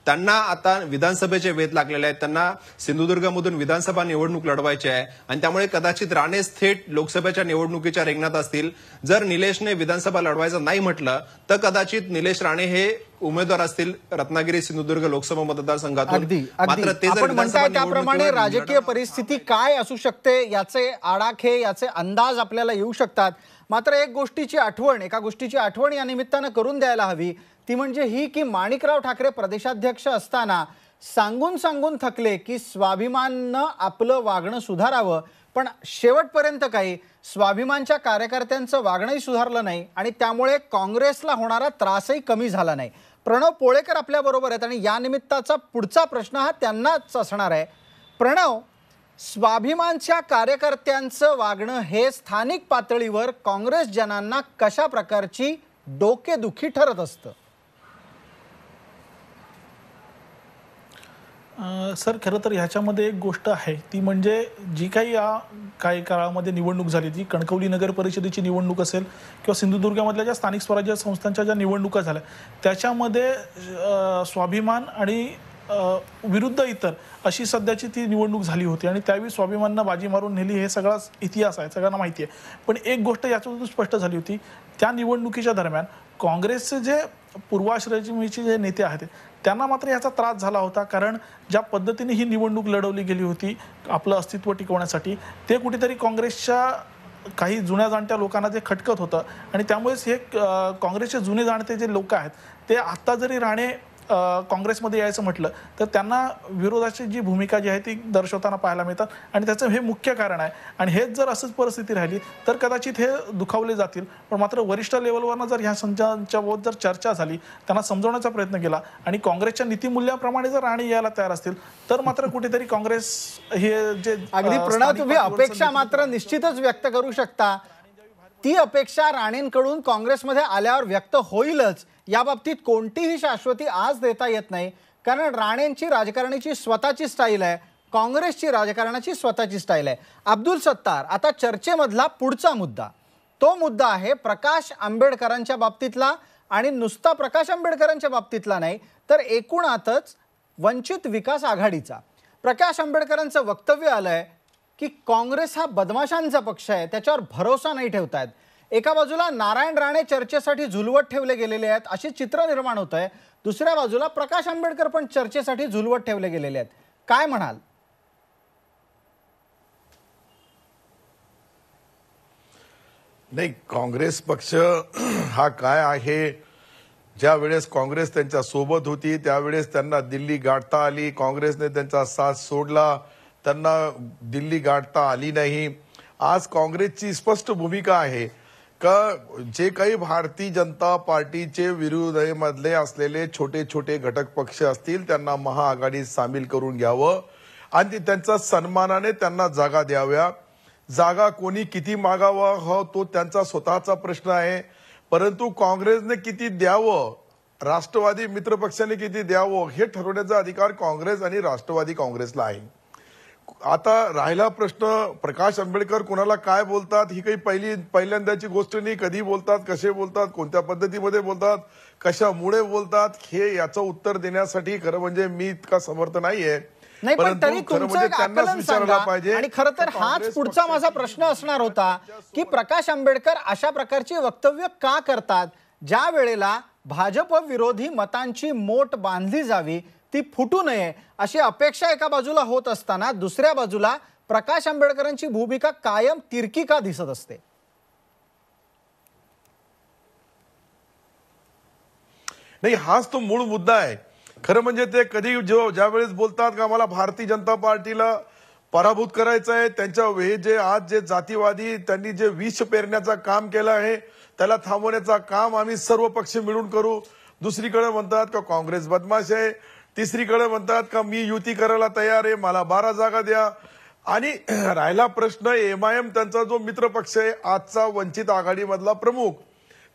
Speaker 11: त्यांना आता विधानसभेचे वेध लागलेले आहेत, त्यांना सिंधुदुर्गमधून विधानसभा निवडणूक लढवायची आहे आणि त्यामुळे कदाचित राणेच थेट लोकसभेच्या निवडणुकीच्या रिंगणात असतील। जर निलेशने विधानसभा लढवायचं नाही म्हटलं तर कदाचित निलेश राणे हे उमेदवार असतील रत्नागिरी सिंधुदुर्ग लोकसभा मतदारसंघातून। मात्र ते
Speaker 1: आपण म्हणताय त्याप्रमाणे राजकीय परिस्थिती काय असू शकते याचे आडाखे, याचे अंदाज आपल्याला येऊ शकतात। मात्र एका गोष्टीची आठवण या निमित्तानं करून द्यायला हवी, ती म्हणजे ही की माणिकराव ठाकरे प्रदेशाध्यक्ष असताना सांगून सांगून थकले की स्वाभिमाननं आपलं वागणं सुधारावं, पण शेवटपर्यंत काही स्वाभिमानच्या कार्यकर्त्यांचं वागणंही सुधारलं नाही आणि त्यामुळे काँग्रेसला होणारा त्रासही कमी झाला नाही. प्रणव पोळेकर आपल्याबरोबर आहेत आणि या निमित्ताचा पुढचा प्रश्न हा त्यांनाच असणार आहे. प्रणव, स्वाभिमानच्या कार्यकर्त्यांचं वागणं हे स्थानिक पातळीवर काँग्रेस जनांना कशा प्रकारची डोकेदुखी ठरत असतं?
Speaker 9: सर, खरं तर ह्याच्यामध्ये एक गोष्ट आहे, ती म्हणजे जी काही या काही काळामध्ये निवडणूक झाली, ती कणकवली नगर परिषदेची निवडणूक असेल किंवा सिंधुदुर्गामधल्या ज्या स्थानिक स्वराज्य संस्थांच्या ज्या निवडणुका झाल्या, त्याच्यामध्ये स्वाभिमान आणि विरुद्ध इतर अशी सध्याची ती निवडणूक झाली होती आणि त्यावेळी स्वाभिमाननं बाजी मारून नेली, हे सगळाच इतिहास आहे, सगळ्यांना माहिती आहे. पण एक गोष्ट याच्यातून स्पष्ट झाली होती, त्या निवडणुकीच्या दरम्यान काँग्रेसचे जे पूर्वाश्रमीचे जे नेते आहेत त्यांना मात्र याचा त्रास झाला होता, कारण ज्या पद्धतीने ही निवडणूक लढवली गेली होती आपलं अस्तित्व टिकवण्यासाठी, ते कुठेतरी काँग्रेसच्या काही जुन्या जाणत्या लोकांना जे खटकत होतं आणि त्यामुळेच हे काँग्रेसचे जुने जाणते जे लोक आहेत ते आत्ता जरी राणे काँग्रेसमध्ये यायचं म्हटलं तर त्यांना विरोधाची जी भूमिका जी आहे ती दर्शवताना पाहायला मिळतात आणि त्याचं हे मुख्य कारण आहे. आणि हेच जर असंच परिस्थिती राहिली तर कदाचित हे दुखावले जातील. पण मात्र वरिष्ठ लेवलवरनं जर ह्या संचांच्याबाबत जर चर्चा झाली, त्यांना समजवण्याचा प्रयत्न केला आणि काँग्रेसच्या नीतिमूल्याप्रमाणे जर राणे यायला तयार असतील तर मात्र कुठेतरी काँग्रेस हे जे
Speaker 1: अगदी प्रणव, तुम्ही अपेक्षा मात्र निश्चितच व्यक्त करू शकता. ती अपेक्षा राणेंकडून काँग्रेसमध्ये आल्यावर व्यक्त होईलच, या बाबतीत कोणतीही शाश्वती आज देता येत नाही, कारण राणेंची राजकारणाची स्वतःची स्टाईल आहे, काँग्रेसची राजकारणाची स्वतःची स्टाईल आहे. अब्दुल सत्तार, आता चर्चेमधला पुढचा मुद्दा, तो मुद्दा आहे प्रकाश आंबेडकरांच्या बाबतीतला आणि नुसता प्रकाश आंबेडकरांच्या बाबतीतला नाही तर एकूणातच वंचित विकास आघाडीचा. प्रकाश आंबेडकरांचं वक्तव्य आलंय की काँग्रेस हा बदमाशांचा पक्ष आहे, त्याच्यावर भरोसा नाही ठेवतायत. एका बाजूला नारायण राणे चर्चेसाठी झुलवत ठेवले गेलेले आहेत असे चित्र निर्माण होत आहे, दुसऱ्या बाजूला प्रकाश आंबेडकर पण चर्चेसाठी झुलवत ठेवले गेलेले आहेत. काय म्हणाल?
Speaker 10: नाही, काँग्रेस पक्ष हा काय आहे, ज्या वेळेस काँग्रेस त्यांच्या सोबत होती त्यावेळेस त्यांना दिल्ली गाठता आली, काँग्रेसने त्यांचा साथ सोडला, त्यांना दिल्ली गाठता आली नाही. आज काँग्रेसची स्पष्ट भूमिका आहे का जे काही भारतीय जनता पार्टीचे विरोधामधले असलेले छोटे छोटे घटक पक्ष असतील त्यांना महाआघाडीत सामील करून घ्यावं आणि त्यांचा सन्मानाने त्यांना जागा द्याव्या. जागा कोणी किती मागावा हो तो त्यांचा स्वतःचा प्रश्न आहे, परंतु काँग्रेसने किती द्यावं, राष्ट्रवादी मित्रपक्षाने किती द्यावं हे ठरवण्याचा अधिकार काँग्रेस आणि राष्ट्रवादी काँग्रेसला आहे. आता राहिला प्रश्न प्रकाश आंबेडकर कोणाला काय बोलतात, ही काही पहिल्यांदाची गोष्ट नाही. कधी बोलतात, कसे बोलतात, कोणत्या पद्धतीमध्ये बोलतात, कशामुळे बोलतात, हे याचं उत्तर देण्यासाठी खरं म्हणजे मी इतका समर्थ नाहीये.
Speaker 1: नाही, पण तरी तुमचं एक आकलन सांगा. आणि खरं तर हाच पुढचा माझा प्रश्न असणार होता की प्रकाश आंबेडकर अशा प्रकारची वक्तव्य का करतात ज्या वेळेला भाजप विरोधी मतांची मोट बांधली जावी, ती फुटू नये अशी अपेक्षा एका बाजूला होत असताना दुसऱ्या बाजूला प्रकाश आंबेडकरांची भूमिका कायम तिरकी का दिसत असते?
Speaker 10: नाही, हाच तो मूळ मुद्दा आहे. खरं म्हणजे ते कधी ज्या वेळेस बोलतात का मला भारतीय जनता पार्टीला पराभूत करायचं आहे, त्यांच्या हे जे आज जे जातीवादी त्यांनी जे विष पेरण्याचं काम केलं आहे त्याला थांबवण्याचं काम आम्ही सर्व पक्ष मिळून करू. दुसरीकडे म्हणतात का काँग्रेस बदमाश आहे, तिसरीकडे म्हणतात का मी युती करायला तयार आहे, मला 12 जागा द्या. आणि राहिला प्रश्न MIM त्यांचा जो मित्रपक्ष आहे आजचा वंचित आघाडीमधला प्रमुख,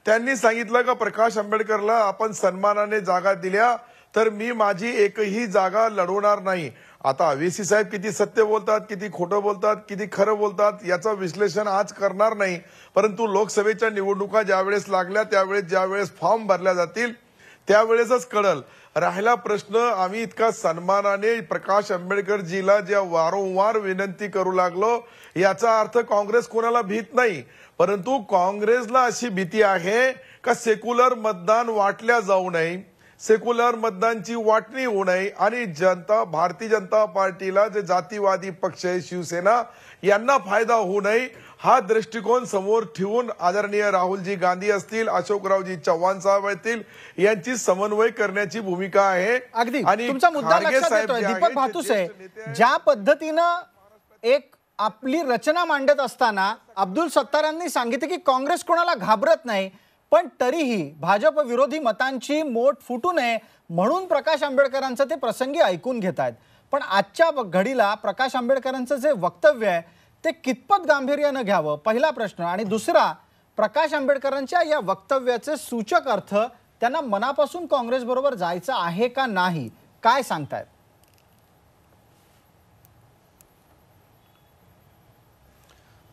Speaker 10: त्यांनी सांगितलं का प्रकाश आंबेडकरला आपण सन्मानाने जागा दिल्या तर मी माझी एकही जागा लढवणार नाही. आता VC साहेब किती सत्य बोलतात, किती खोटं बोलतात, किती खरं बोलतात याचं विश्लेषण आज करणार नाही, परंतु लोकसभेच्या निवडणुका ज्यावेळेस लागल्या त्यावेळेस ज्यावेळेस फॉर्म भरल्या जातील त्यावेळेसच कळल. राहिला प्रश्न आम्ही इतका सन्मानाने प्रकाश आंबेडकरजीला ज्या वारंवार विनंती करू लागलो याचा अर्थ काँग्रेस कोणाला भीत नाही, परंतु काँग्रेसला अशी भीती आहे का सेक्युलर मतदान वाटल्या जाऊ नये, सेक्युलर मतदानची वाटणी होऊ नये आणि भारतीय जनता पार्टीला जे जातीवादी पक्ष आहे शिवसेना यांना फायदा होऊ नये हा दृष्टिकोन समोर ठेवून आदरणीय राहुलजी गांधी असतील, अशोकरावजी चव्हाण साहेब असतील यांची समन्वय करण्याची भूमिका आहे.
Speaker 1: अगदी तुमचा मुद्दा लक्षात येतोय दीपक भातुसे. ज्या पद्धतीनं एक आपली रचना मांडत असताना अब्दुल सत्तारांनी सांगितले की काँग्रेस कोणाला घाबरत नाही, पण तरीही भाजप विरोधी मतांची मोठ फुटू नये म्हणून प्रकाश आंबेडकरांचं ते प्रसंगी ऐकून घेत आहेत. पण आजच्या घडीला प्रकाश आंबेडकरांचं जे वक्तव्य आहे ते कितपत गांभीर्यानं घ्यावं, पहिला प्रश्न. आणि दुसरा, प्रकाश आंबेडकरांच्या या वक्तव्याचे सूचक अर्थ त्यांना मनापासून काँग्रेस बरोबर जायचं आहे का नाही, काय सांगतायत?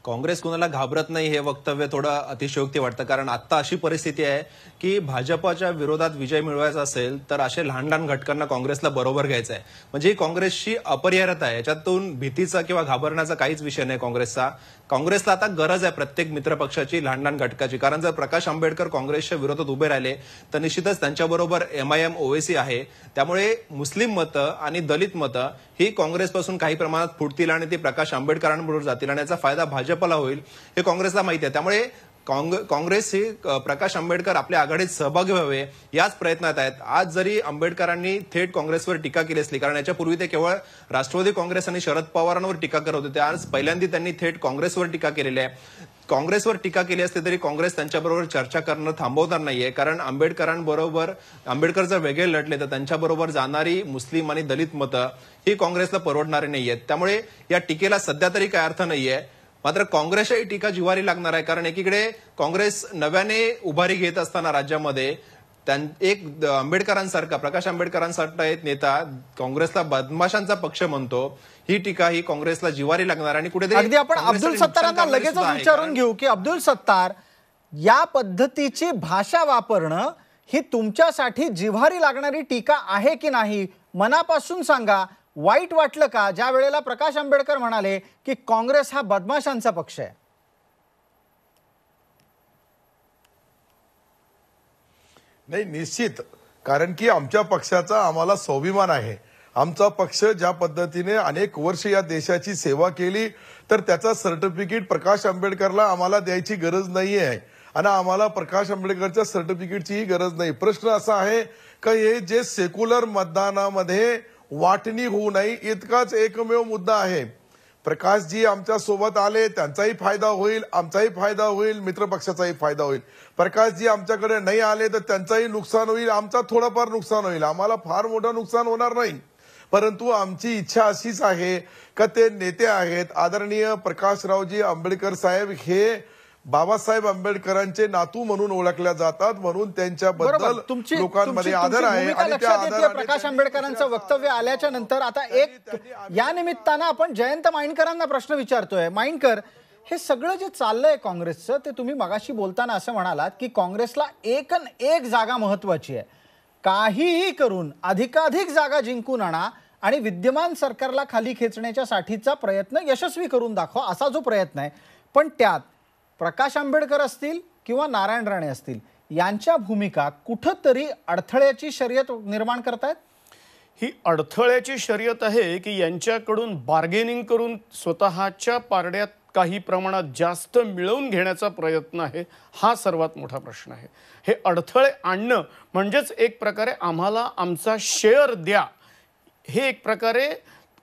Speaker 11: काँग्रेस कुणाला घाबरत नाही हे वक्तव्य थोडं अतिशयोक्ती वाटतं. कारण आता अशी परिस्थिती आहे की भाजपाच्या विरोधात विजय मिळवायचा असेल तर असे लहान लहान घटकांना काँग्रेसला बरोबर घ्यायचं आहे. म्हणजे ही काँग्रेसची अपरिहार्यता आहे. याच्यातून भीतीचा किंवा घाबरण्याचा काहीच विषय नाही काँग्रेसचा. काँग्रेसला आता गरज आहे प्रत्येक मित्रपक्षाची, लहान लहान घटकाची. कारण जर प्रकाश आंबेडकर काँग्रेसच्या विरोधात उभे राहिले तर निश्चितच त्यांच्याबरोबर MIM ओवेसी आहे. त्यामुळे मुस्लिम मतं आणि दलित मतं ही काँग्रेसपासून काही प्रमाणात फुटतील आणि ती प्रकाश आंबेडकरांबरोबर जातील आणि याचा फायदा भाजपला होईल हे काँग्रेसला माहिती आहे. त्यामुळे काँग्रेस ही प्रकाश आंबेडकर आपल्या आघाडीत सहभागी व्हावे याच प्रयत्नात आहेत. आज जरी आंबेडकरांनी थेट काँग्रेसवर टीका केली असली, कारण याच्यापूर्वी ते केवळ राष्ट्रवादी काँग्रेस आणि शरद पवारांवर टीका करत होते, आज पहिल्यांदा त्यांनी थेट काँग्रेसवर टीका केलेली आहे. काँग्रेसवर टीका केली असते तरी काँग्रेस त्यांच्याबरोबर चर्चा करणं थांबवणार नाहीये. कारण आंबेडकर जर वेगळे लढले तर त्यांच्याबरोबर जाणारी मुस्लिम आणि दलित मतं ही काँग्रेसला परवडणारी नाहीयेत. त्यामुळे या टीकेला सध्या तरी काय अर्थ नाहीये. मात्र काँग्रेसच्या ही टीका जिव्हारी लागणार आहे. कारण एकीकडे काँग्रेस नव्याने उभारी घेत असताना राज्यामध्ये एक आंबेडकरांसारखा, प्रकाश आंबेडकरांसारखा एक नेता काँग्रेसला बदमाशांचा पक्ष म्हणतो. ही टीका ही काँग्रेसला जिव्हारी लागणार आणि कुठेतरी
Speaker 1: अगदी आपण अब्दुल सत्तारांना लगेचच विचारून घेऊ की अब्दुल सत्तार, या पद्धतीची भाषा वापरणं ही तुमच्यासाठी जिव्हारी लागणारी टीका आहे की नाही, मनापासून सांगा. वाईट वाटलं का ज्या वेळेला प्रकाश आंबेडकर म्हणाले की काँग्रेस हा बदमाशांचा पक्ष आहे?
Speaker 10: नाही, निश्चित. कारण की आमच्या पक्षाचा आम्हाला स्वाभिमान आहे. आमचा पक्ष ज्या पद्धतीने अनेक वर्ष या देशाची सेवा केली तर त्याचा सर्टिफिकेट प्रकाश आंबेडकरला आम्हाला द्यायची गरज नाही आहे आणि आम्हाला प्रकाश आंबेडकरच्या सर्टिफिकेटचीही गरज नाही. प्रश्न असा आहे का हे जे सेक्युलर मतदानामध्ये वाटणी होऊ नये इतकाच एकमेव मुद्दा आहे. प्रकाशजी आमच्या सोबत आले, त्यांचाही फायदा होईल, आमचाही फायदा होईल, मित्रपक्षाचाही फायदा होईल. प्रकाशजी आमच्याकडे नाही आले तर त्यांचाही नुकसान होईल, आमचा थोडंफार नुकसान होईल. आम्हाला फार मोठं नुकसान होणार नाही. परंतु आमची इच्छा अशीच आहे का ते नेते आहेत आदरणीय प्रकाशरावजी आंबेडकर साहेब हे बाबासाहेब आंबेडकरांचे नातू म्हणून ओळखल्या जातात, म्हणून त्यांच्याबद्दल लोकांमध्ये आदर आहे. आणि त्या
Speaker 1: प्रकाश आंबेडकरांचं वक्तव्य आल्याच्या नंतर आता एक या निमित्तानं आपण जयंत माइंडकरांना प्रश्न विचारतोय. माइंडकर, हे सगळं जे चाललंय काँग्रेसचं, ते तुम्ही मगाशी बोलताना असं म्हणालात की काँग्रेसला एक जागा महत्वाची आहे, काहीही करून अधिकाधिक जागा जिंकून आणा आणि विद्यमान सरकारला खाली खेचण्याच्या साठीचा प्रयत्न यशस्वी करून दाखवा, असा जो प्रयत्न आहे. पण त्यात प्रकाश आंबेडकर असतील किंवा नारायण राणे असतील यांच्या भूमिका कुठंतरी अडथळ्याची शर्यत निर्माण करतायत.
Speaker 12: ही अडथळ्याची शर्यत आहे की यांच्याकडून बार्गेनिंग करून स्वतःच्या पारड्यात काही प्रमाणात जास्त मिळवून घेण्याचा प्रयत्न आहे. हा सर्वात मोठा प्रश्न आहे. हे अडथळे आणणं म्हणजेच एक प्रकारे आम्हाला आमचा शेअर द्या, हे एक प्रकारे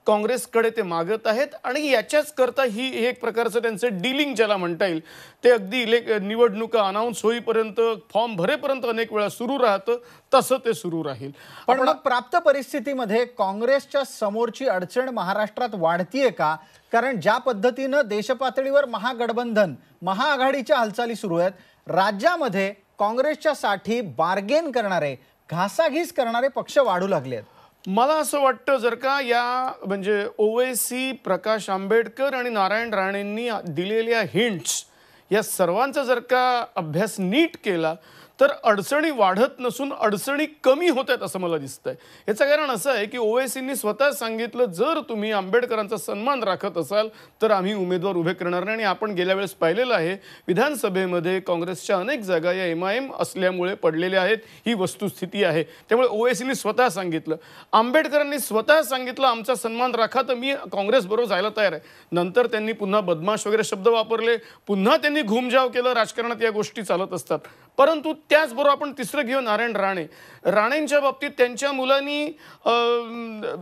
Speaker 12: काँग्रेसकडे ते मागत आहेत. आणि याच्याच करता ही एक प्रकारचं त्यांचं डीलिंग ज्याला म्हणता येईल ते अगदी निवडणुका अनाऊन्स होईपर्यंत, फॉर्म भरेपर्यंत अनेक वेळा सुरू राहतं, तसं ते सुरू राहील.
Speaker 1: पण मग प्राप्त परिस्थितीमध्ये काँग्रेसच्या समोरची अडचण महाराष्ट्रात वाढतीये का? कारण ज्या पद्धतीनं देशपातळीवर महागठबंधन, महाआघाडीच्या हालचाली सुरू आहेत, राज्यामध्ये काँग्रेसच्या साठी बार्गेन करणारे, घासाघीस करणारे पक्ष वाढू लागले आहेत.
Speaker 12: मला असं वाटतं जर का या म्हणजे ओवेसी, प्रकाश आंबेडकर आणि नारायण राणेंनी दिलेल्या हिंट्स या सर्वांचा जर का अभ्यास नीट केला तर अडचणी वाढत नसून अडचणी कमी होत आहेत असं मला दिसतंय. याचं कारण असं आहे की ओवैसींनी स्वतः सांगितलं, जर तुम्ही आंबेडकरांचा सन्मान राखत असाल तर आम्ही उमेदवार उभे करणार नाही. आणि आपण गेल्या वेळेस पाहिलेलं आहे, विधानसभेमध्ये काँग्रेसच्या अनेक जागा या MIM असल्यामुळे पडलेल्या आहेत. ही वस्तुस्थिती आहे. त्यामुळे ओवैसींनी स्वतः सांगितलं, आंबेडकरांनी स्वतः सांगितलं आमचा सन्मान राखा, तर मी काँग्रेस बरोबर जायला तयार आहे. नंतर त्यांनी पुन्हा बदमाश वगैरे शब्द वापरले, पुन्हा त्यांनी घुमजाव केलं. राजकारणात या गोष्टी चालत असतात. परंतु त्याचबरोबर आपण तिसरं घेऊ नारायण राणेंच्या बाबतीत त्यांच्या मुलांनी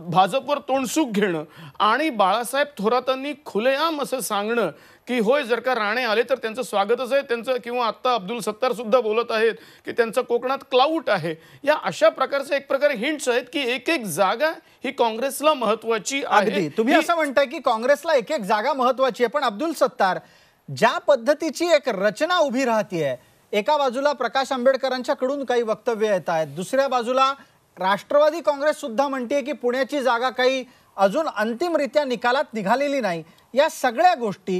Speaker 12: भाजपवर तोंडसूक घेणं आणि बाळासाहेब थोरातांनी खुलेआम असं सांगणं की होय, जर का राणे आले तर त्यांचं स्वागतच आहे त्यांचं, किंवा आत्ता अब्दुल सत्तार सुद्धा बोलत आहेत की त्यांचं कोकणात क्लाउट आहे. या अशा प्रकारचे एक प्रकारे हिंट्स आहेत की एक एक जागा ही काँग्रेसला महत्वाची आहे.
Speaker 1: तुम्ही असं म्हणताय की काँग्रेसला एक एक जागा महत्वाची आहे, पण अब्दुल सत्तार, ज्या पद्धतीची एक रचना उभी राहतीये, एका बाजूला प्रकाश आंबेडकरांच्याकडून काही वक्तव्य येत आहेत, दुसऱ्या बाजूला राष्ट्रवादी काँग्रेस सुद्धा म्हणते की पुण्याची जागा काही अजून अंतिमरित्या निकालात निघालेली नाही. या सगळ्या गोष्टी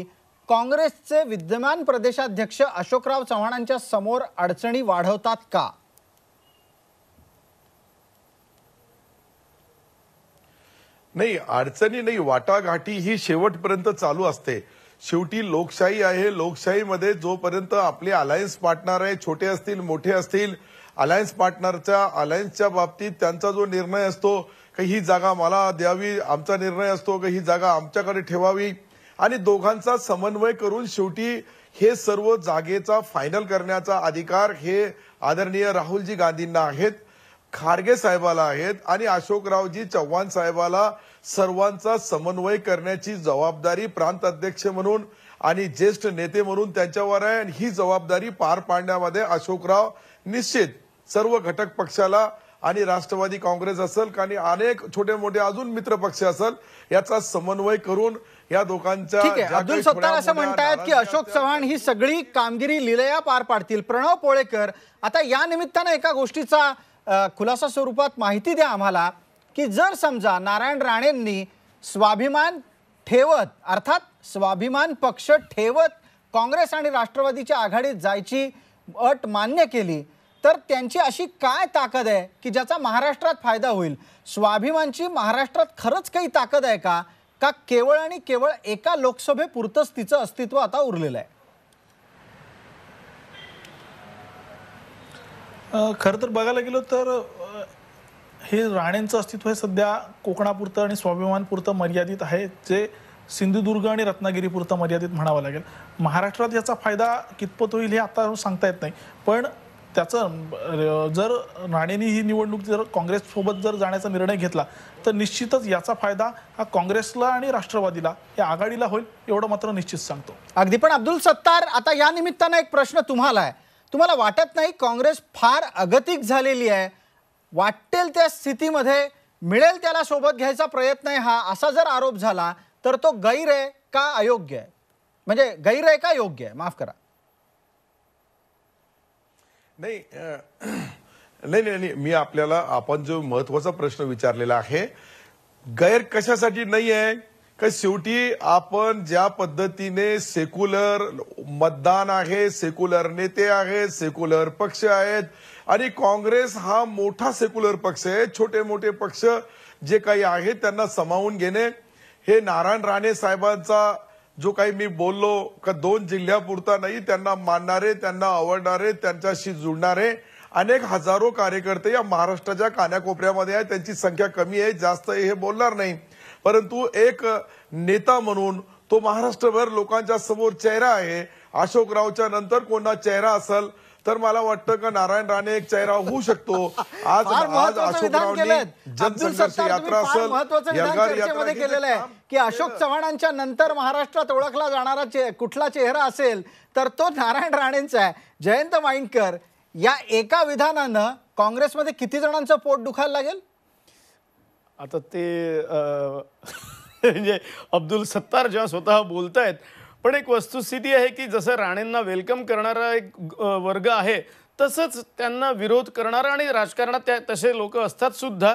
Speaker 1: काँग्रेसचे विद्यमान प्रदेशाध्यक्ष अशोकराव चव्हाणांच्या समोर अडचणी वाढवतात का?
Speaker 10: नाही, अडचणी नाही, वाटाघाटी ही शेवटपर्यंत चालू असते. शेवटी लोकशाही आहे. लोकशाहीमध्ये जोपर्यंत आपले अलायन्स पार्टनर आहे, छोटे असतील मोठे असतील, अलायन्सच्या बाबतीत त्यांचा जो निर्णय असतो की ही जागा मला द्यावी, आमचा निर्णय असतो की ही जागा आमच्याकडे ठेवावी, आणि दोघांचा समन्वय करून शेवटी हे सर्व जागेचा फायनल करण्याचा अधिकार हे आदरणीय राहुलजी गांधींना आहेत, खारगे साहेबाला आहेत, आणि अशोकरावजी चव्हाण साहेबाला सर्वांचा समन्वय करण्याची जबाबदारी प्रांत अध्यक्ष म्हणून आणि ज्येष्ठ नेते म्हणून त्यांच्यावर आहे. आणि ही जबाबदारी पार पाडण्यामध्ये अशोकराव निश्चित सर्व घटक पक्षाला आणि राष्ट्रवादी काँग्रेस असेल आणि अनेक छोटे मोठे अजून मित्र पक्ष असेल याचा समन्वय करून या दोघांच्या.
Speaker 1: ठीक आहे, अब्दुल सत्तार असं म्हणतायत की अशोक चव्हाण ही सगळी कामगिरी लीलया पार पाडतील. प्रणव पोळेकर, आता या निमित्तानं एका गोष्टीचा खुलासा स्वरूपात माहिती द्या आम्हाला की जर समजा नारायण राणेंनी स्वाभिमान ठेवत, अर्थात स्वाभिमान पक्ष ठेवत काँग्रेस आणि राष्ट्रवादीच्या आघाडीत जायची अट मान्य केली, तर त्यांची अशी काय ताकद आहे की ज्याचा महाराष्ट्रात फायदा होईल? स्वाभिमानची महाराष्ट्रात खरंच काही ताकद आहे का केवळ आणि केवळ एका लोकसभेपुरतंच तिचं अस्तित्व आता उरलेलं आहे?
Speaker 9: खरं तर बघायला गेलो तर हे राणेंचं अस्तित्व हे सध्या कोकणापुरतं आणि स्वाभिमानपुरतं मर्यादित आहे, जे सिंधुदुर्ग आणि रत्नागिरीपुरतं मर्यादित म्हणावं लागेल. महाराष्ट्रात याचा फायदा कितपत होईल हे आता सांगता येत नाही, पण त्याचं जर राणेंनी ही निवडणूक जर काँग्रेससोबत जर जाण्याचा निर्णय घेतला तर निश्चितच याचा फायदा हा काँग्रेसला आणि राष्ट्रवादीला या आघाडीला होईल, एवढं मात्र निश्चित सांगतो.
Speaker 1: अगदी. पण अब्दुल सत्तार, आता या निमित्तानं एक प्रश्न तुम्हाला आहे, तुम्हाला वाटत नाही काँग्रेस फार अगतिक झालेली आहे? वाटेल त्या स्थितीमध्ये मिळेल त्याला सोबत घ्यायचा प्रयत्न आहे हा, असा जर आरोप झाला तर तो गैर आहे का अयोग्य आहे? म्हणजे गैर आहे का योग्य आहे? माफ करा.
Speaker 10: नाही नाही नाही, मी आपल्याला आपण जो महत्वाचा प्रश्न विचारलेला आहे, गैर कशासाठी नाही आहे का शेवटी आपण ज्या पद्धतीने सेक्युलर मतदान आहे, सेक्युलर नेते आहेत, सेक्युलर पक्ष आहेत, आणि काँग्रेस हा मोठा सेक्युलर पक्ष आहे. छोटे मोठे पक्ष जे काही आहेत त्यांना सामावून घेणे, हे नारायण राणे साहेबांचा जो काही मी बोललो का 2 जिल्ह्यापुरता नाही, त्यांना मानणारे, त्यांना आवडणारे, त्यांच्याशी जुळणारे अनेक हजारो कार्यकर्ते या महाराष्ट्राच्या कानाकोपऱ्यामध्ये आहेत. त्यांची संख्या कमी आहे, जास्त आहे हे बोलणार नाही, परंतु एक नेता म्हणून तो महाराष्ट्रभर लोकांच्या समोर चेहरा आहे. अशोकरावच्या नंतर कोणता चेहरा असेल तर मला वाटतं का नारायण राणे एक चेहरा होऊ शकतो. आज अशोकरावनी जनसंघर्ष यात्रा असेल
Speaker 1: चर्चेमध्ये केलेलं आहे की अशोक चव्हाणांच्या नंतर महाराष्ट्रात ओळखला जाणारा कुठला चेहरा असेल तर तो नारायण राणेंचा आहे. जयंत वाईनकर, या एका विधानानं काँग्रेसमध्ये किती जणांचं पोट दुखायला लागेल?
Speaker 12: आता ते म्हणजे अब्दुल सत्तार जेव्हा स्वतः बोलतायत, पण एक वस्तुस्थिती आहे की जसं राणेंना वेलकम करणारा एक वर्ग आहे तसंच त्यांना विरोध करणारा आणि राजकारणात तसे लोक असतात सुद्धा.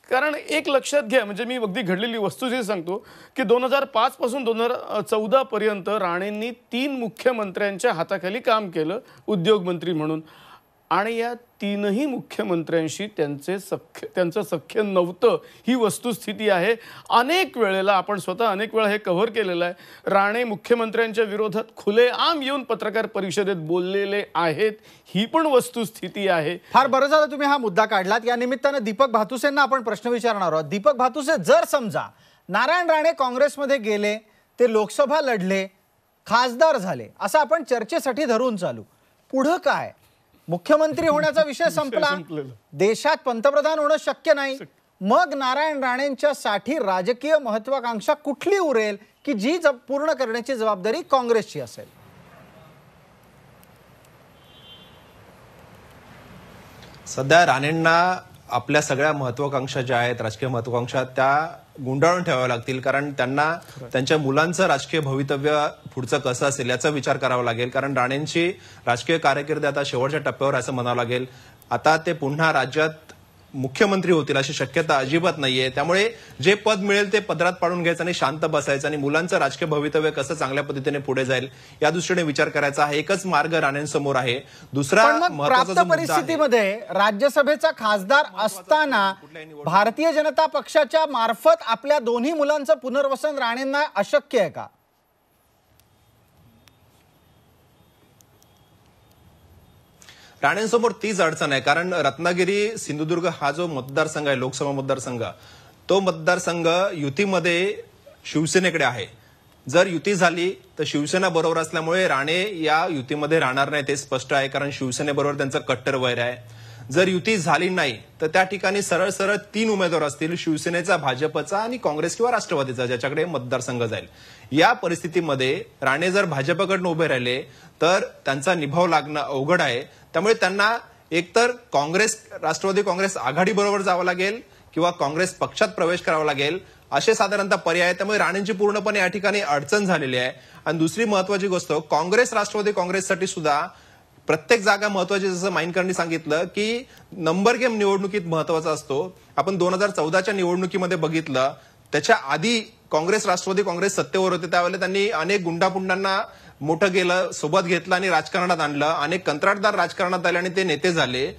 Speaker 12: कारण एक लक्षात घ्या, म्हणजे मी अगदी घडलेली वस्तुस्थिती सांगतो की 2005 पासून 2014 पर्यंत राणेंनी 3 मुख्यमंत्र्यांच्या हाताखाली काम केलं उद्योग मंत्री म्हणून. आणि या तीनही मुख्यमंत्र्यांशी त्यांचं सख्य नव्हतं ही वस्तुस्थिती आहे. अनेक वेळेला आपण स्वतः अनेक वेळा हे कव्हर केलेलं आहे. राणे मुख्यमंत्र्यांच्या विरोधात खुलेआम येऊन पत्रकार परिषदेत बोललेले आहेत, ही पण वस्तुस्थिती आहे.
Speaker 1: फार बरं झालं तुम्ही हा मुद्दा काढलात. या निमित्तानं दीपक भातुसेंना आपण प्रश्न विचारणार आहोत. दीपक भातुसे, जर समजा नारायण राणे काँग्रेसमध्ये गेले, ते लोकसभा लढले, खासदार झाले, असं आपण चर्चेसाठी धरून चालू, पुढं काय? मुख्यमंत्री होण्याचा विषय संपला, देशात पंतप्रधान होणं शक्य नाही, मग नारायण राणेंच्यासाठी राजकीय महत्वाकांक्षा कुठली उरेल की जी पूर्ण करण्याची जबाबदारी काँग्रेसची असेल?
Speaker 11: सध्या राणेंना आपल्या सगळ्या महत्वाकांक्षा ज्या आहेत, राजकीय महत्वाकांक्षा, त्या गुंडाळून ठेवाव्या लागतील. कारण त्यांना त्यांच्या मुलांचं राजकीय भवितव्य पुढचं कसं असेल याचा विचार करावा लागेल. कारण राणेंची राजकीय कारकीर्द आता शेवटच्या टप्प्यावर असं म्हणावं लागेल. आता ते पुन्हा राज्यात मुख्यमंत्री होतील अशी शक्यता अजिबात नाहीये. त्यामुळे जे पद मिळेल ते पदरात पाडून घ्यायचं आणि शांत बसायचं आणि मुलांचं राजकीय भवितव्य कसं चांगल्या पद्धतीने पुढे जाईल या दृष्टीने विचार करायचा हा एकच मार्ग राणेंसमोर आहे. दुसरा
Speaker 1: प्राप्त परिस्थितीमध्ये राज्यसभेचा खासदार असताना भारतीय जनता पक्षाच्या मार्फत आपल्या दोन्ही मुलांचं पुनर्वसन राणेंना अशक्य आहे का?
Speaker 11: राणेंसमोर तीच अडचण आहे. कारण रत्नागिरी सिंधुदुर्ग हा जो मतदारसंघ आहे, लोकसभा मतदारसंघ, तो मतदारसंघ युतीमध्ये शिवसेनेकडे आहे. जर युती झाली तर शिवसेना बरोबर असल्यामुळे राणे या युतीमध्ये राहणार नाही, ते स्पष्ट आहे. कारण शिवसेनेबरोबर त्यांचं कट्टर वैर आहे. जर युती झाली नाही तर त्या ठिकाणी सरळ सरळ 3 उमेदवार असतील, शिवसेनेचा, भाजपचा आणि काँग्रेस किंवा राष्ट्रवादीचा, ज्याच्याकडे मतदारसंघ जाईल. या परिस्थितीमध्ये राणे जर भाजपकडून उभे राहिले तर त्यांचा निभाव लागणं अवघड आहे. त्यामुळे त्यांना एकतर काँग्रेस, राष्ट्रवादी काँग्रेस आघाडी बरोबर जावं लागेल किंवा काँग्रेस पक्षात प्रवेश करावा लागेल, असे साधारणतः पर्याय. त्यामुळे राणेंची पूर्णपणे या ठिकाणी अडचण झालेली आहे. आणि दुसरी महत्वाची गोष्ट, काँग्रेस, राष्ट्रवादी काँग्रेससाठी सुद्धा प्रत्येक जागा महत्वाची. जसं माइनकरांनी सांगितलं की नंबर गेम निवडणुकीत महत्वाचा असतो. आपण 2014च्या निवडणुकीमध्ये बघितलं, त्याच्या आधी काँग्रेस, राष्ट्रवादी काँग्रेस सत्तेवर होते, त्यावेळेला त्यांनी अनेक गुंडापुंडांना मोठं केलं, सोबत घेतलं आणि राजकारणात आणलं. अनेक कंत्राटदार राजकारणात आले आणि ते नेते झाले.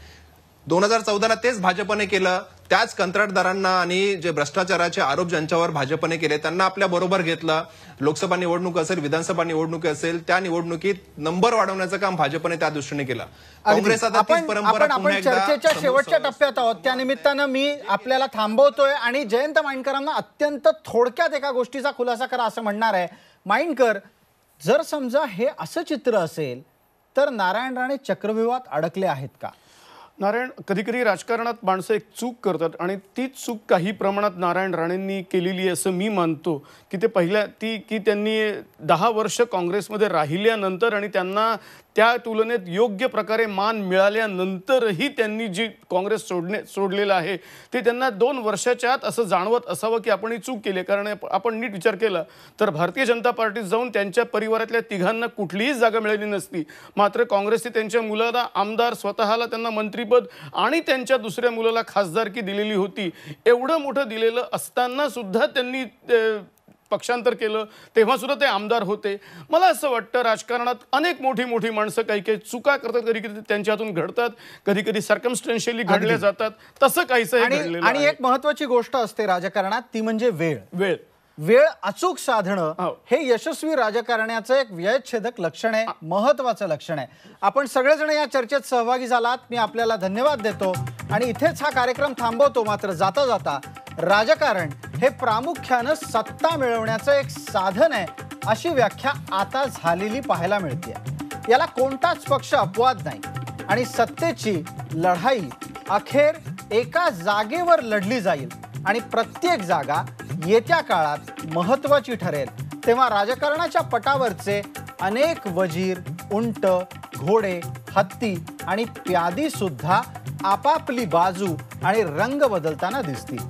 Speaker 11: 2014ला तेच भाजपने केलं. त्याच कंत्राटदारांना आणि जे भ्रष्टाचाराचे आरोप ज्यांच्यावर भाजपने केले त्यांना आपल्या बरोबर घेतलं. लोकसभा निवडणूक असेल, विधानसभा निवडणूक असेल, त्या निवडणुकीत नंबर वाढवण्याचं काम भाजपने त्या दृष्टीने केलं. काँग्रेस आता तीच परंपरा पुन्हा एकदा
Speaker 1: चर्चेच्या शेवटच्या टप्प्यात आहोत. त्या निमित्तानं मी आपल्याला थांबवतोय आणि जयंत माइनकरांना अत्यंत थोडक्यात एका गोष्टीचा खुलासा करा असं म्हणणार आहे. माइनकर, जर समजा हे असं चित्र असेल तर नारायण राणे चक्रव्यूहात अडकले आहेत का?
Speaker 12: नारायण, कधी कधी राजकारणात माणसं एक चूक करतात आणि तीच चूक काही प्रमाणात नारायण राणेंनी केलेली आहे असं मी मानतो. की ते त्यांनी 10 वर्ष काँग्रेसमध्ये राहिल्यानंतर आणि त्यांना त्या तुलनेत योग्य प्रकारे मान मिळाल्यानंतरही त्यांनी जी काँग्रेस सोडलेलं आहे ते त्यांना 2 वर्षाच्या आत असं जाणवत असावं की आपण ही चूक केली. कारण आपण नीट विचार केला तर भारतीय जनता पार्टीत जाऊन त्यांच्या परिवारातल्या तिघांना कुठलीही जागा मिळाली नसती. मात्र काँग्रेसने त्यांच्या मुलाला आमदार, स्वतःला त्यांना मंत्रीपद आणि त्यांच्या दुसऱ्या मुलाला खासदारकी दिलेली होती. एवढं मोठं दिलेलं असताना सुद्धा त्यांनी पक्षांतर केलं, तेव्हा सुद्धा ते आमदार होते. मला असं वाटतं राजकारणात अनेक मोठी माणसं काही चुका करतात, कधी कधी त्यांच्या हातून घडतात, कधी कधी सर्कमस्टन्शियली घडल्या जातात. तसं काहीसं घडलेलं
Speaker 1: आणि एक महत्वाची गोष्ट असते राजकारणात, ती म्हणजे वेळ अचूक साधणं हे यशस्वी राजकारण्याचं एक व्ययच्छेदक लक्षण आहे, महत्वाचं लक्षण आहे. आपण सगळेजण या चर्चेत सहभागी झालात, मी आपल्याला धन्यवाद देतो आणि इथेच हा कार्यक्रम थांबवतो. मात्र जाता जाता राजकारण हे प्रामुख्यानं सत्ता मिळवण्याचं एक साधन आहे अशी व्याख्या आता झालेली पाहायला मिळते. याला कोणताच पक्ष अपवाद नाही आणि सत्तेची लढाई अखेर एका जागेवर लढली जाईल आणि प्रत्येक जागा येत्या काळात महत्वाची ठरेल. तेव्हा राजकारणाच्या पटावरचे अनेक वजीर, उंट, घोडे, हत्ती आणि प्यादी सुद्धा आपापली बाजू आणि रंग बदलताना दिसतील.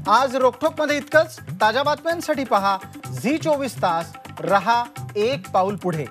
Speaker 1: आज रोखोकमध्ये इतकंच. ताज्या बातम्यांसाठी पहा झी 24 तास. रहा एक पाऊल पुढे.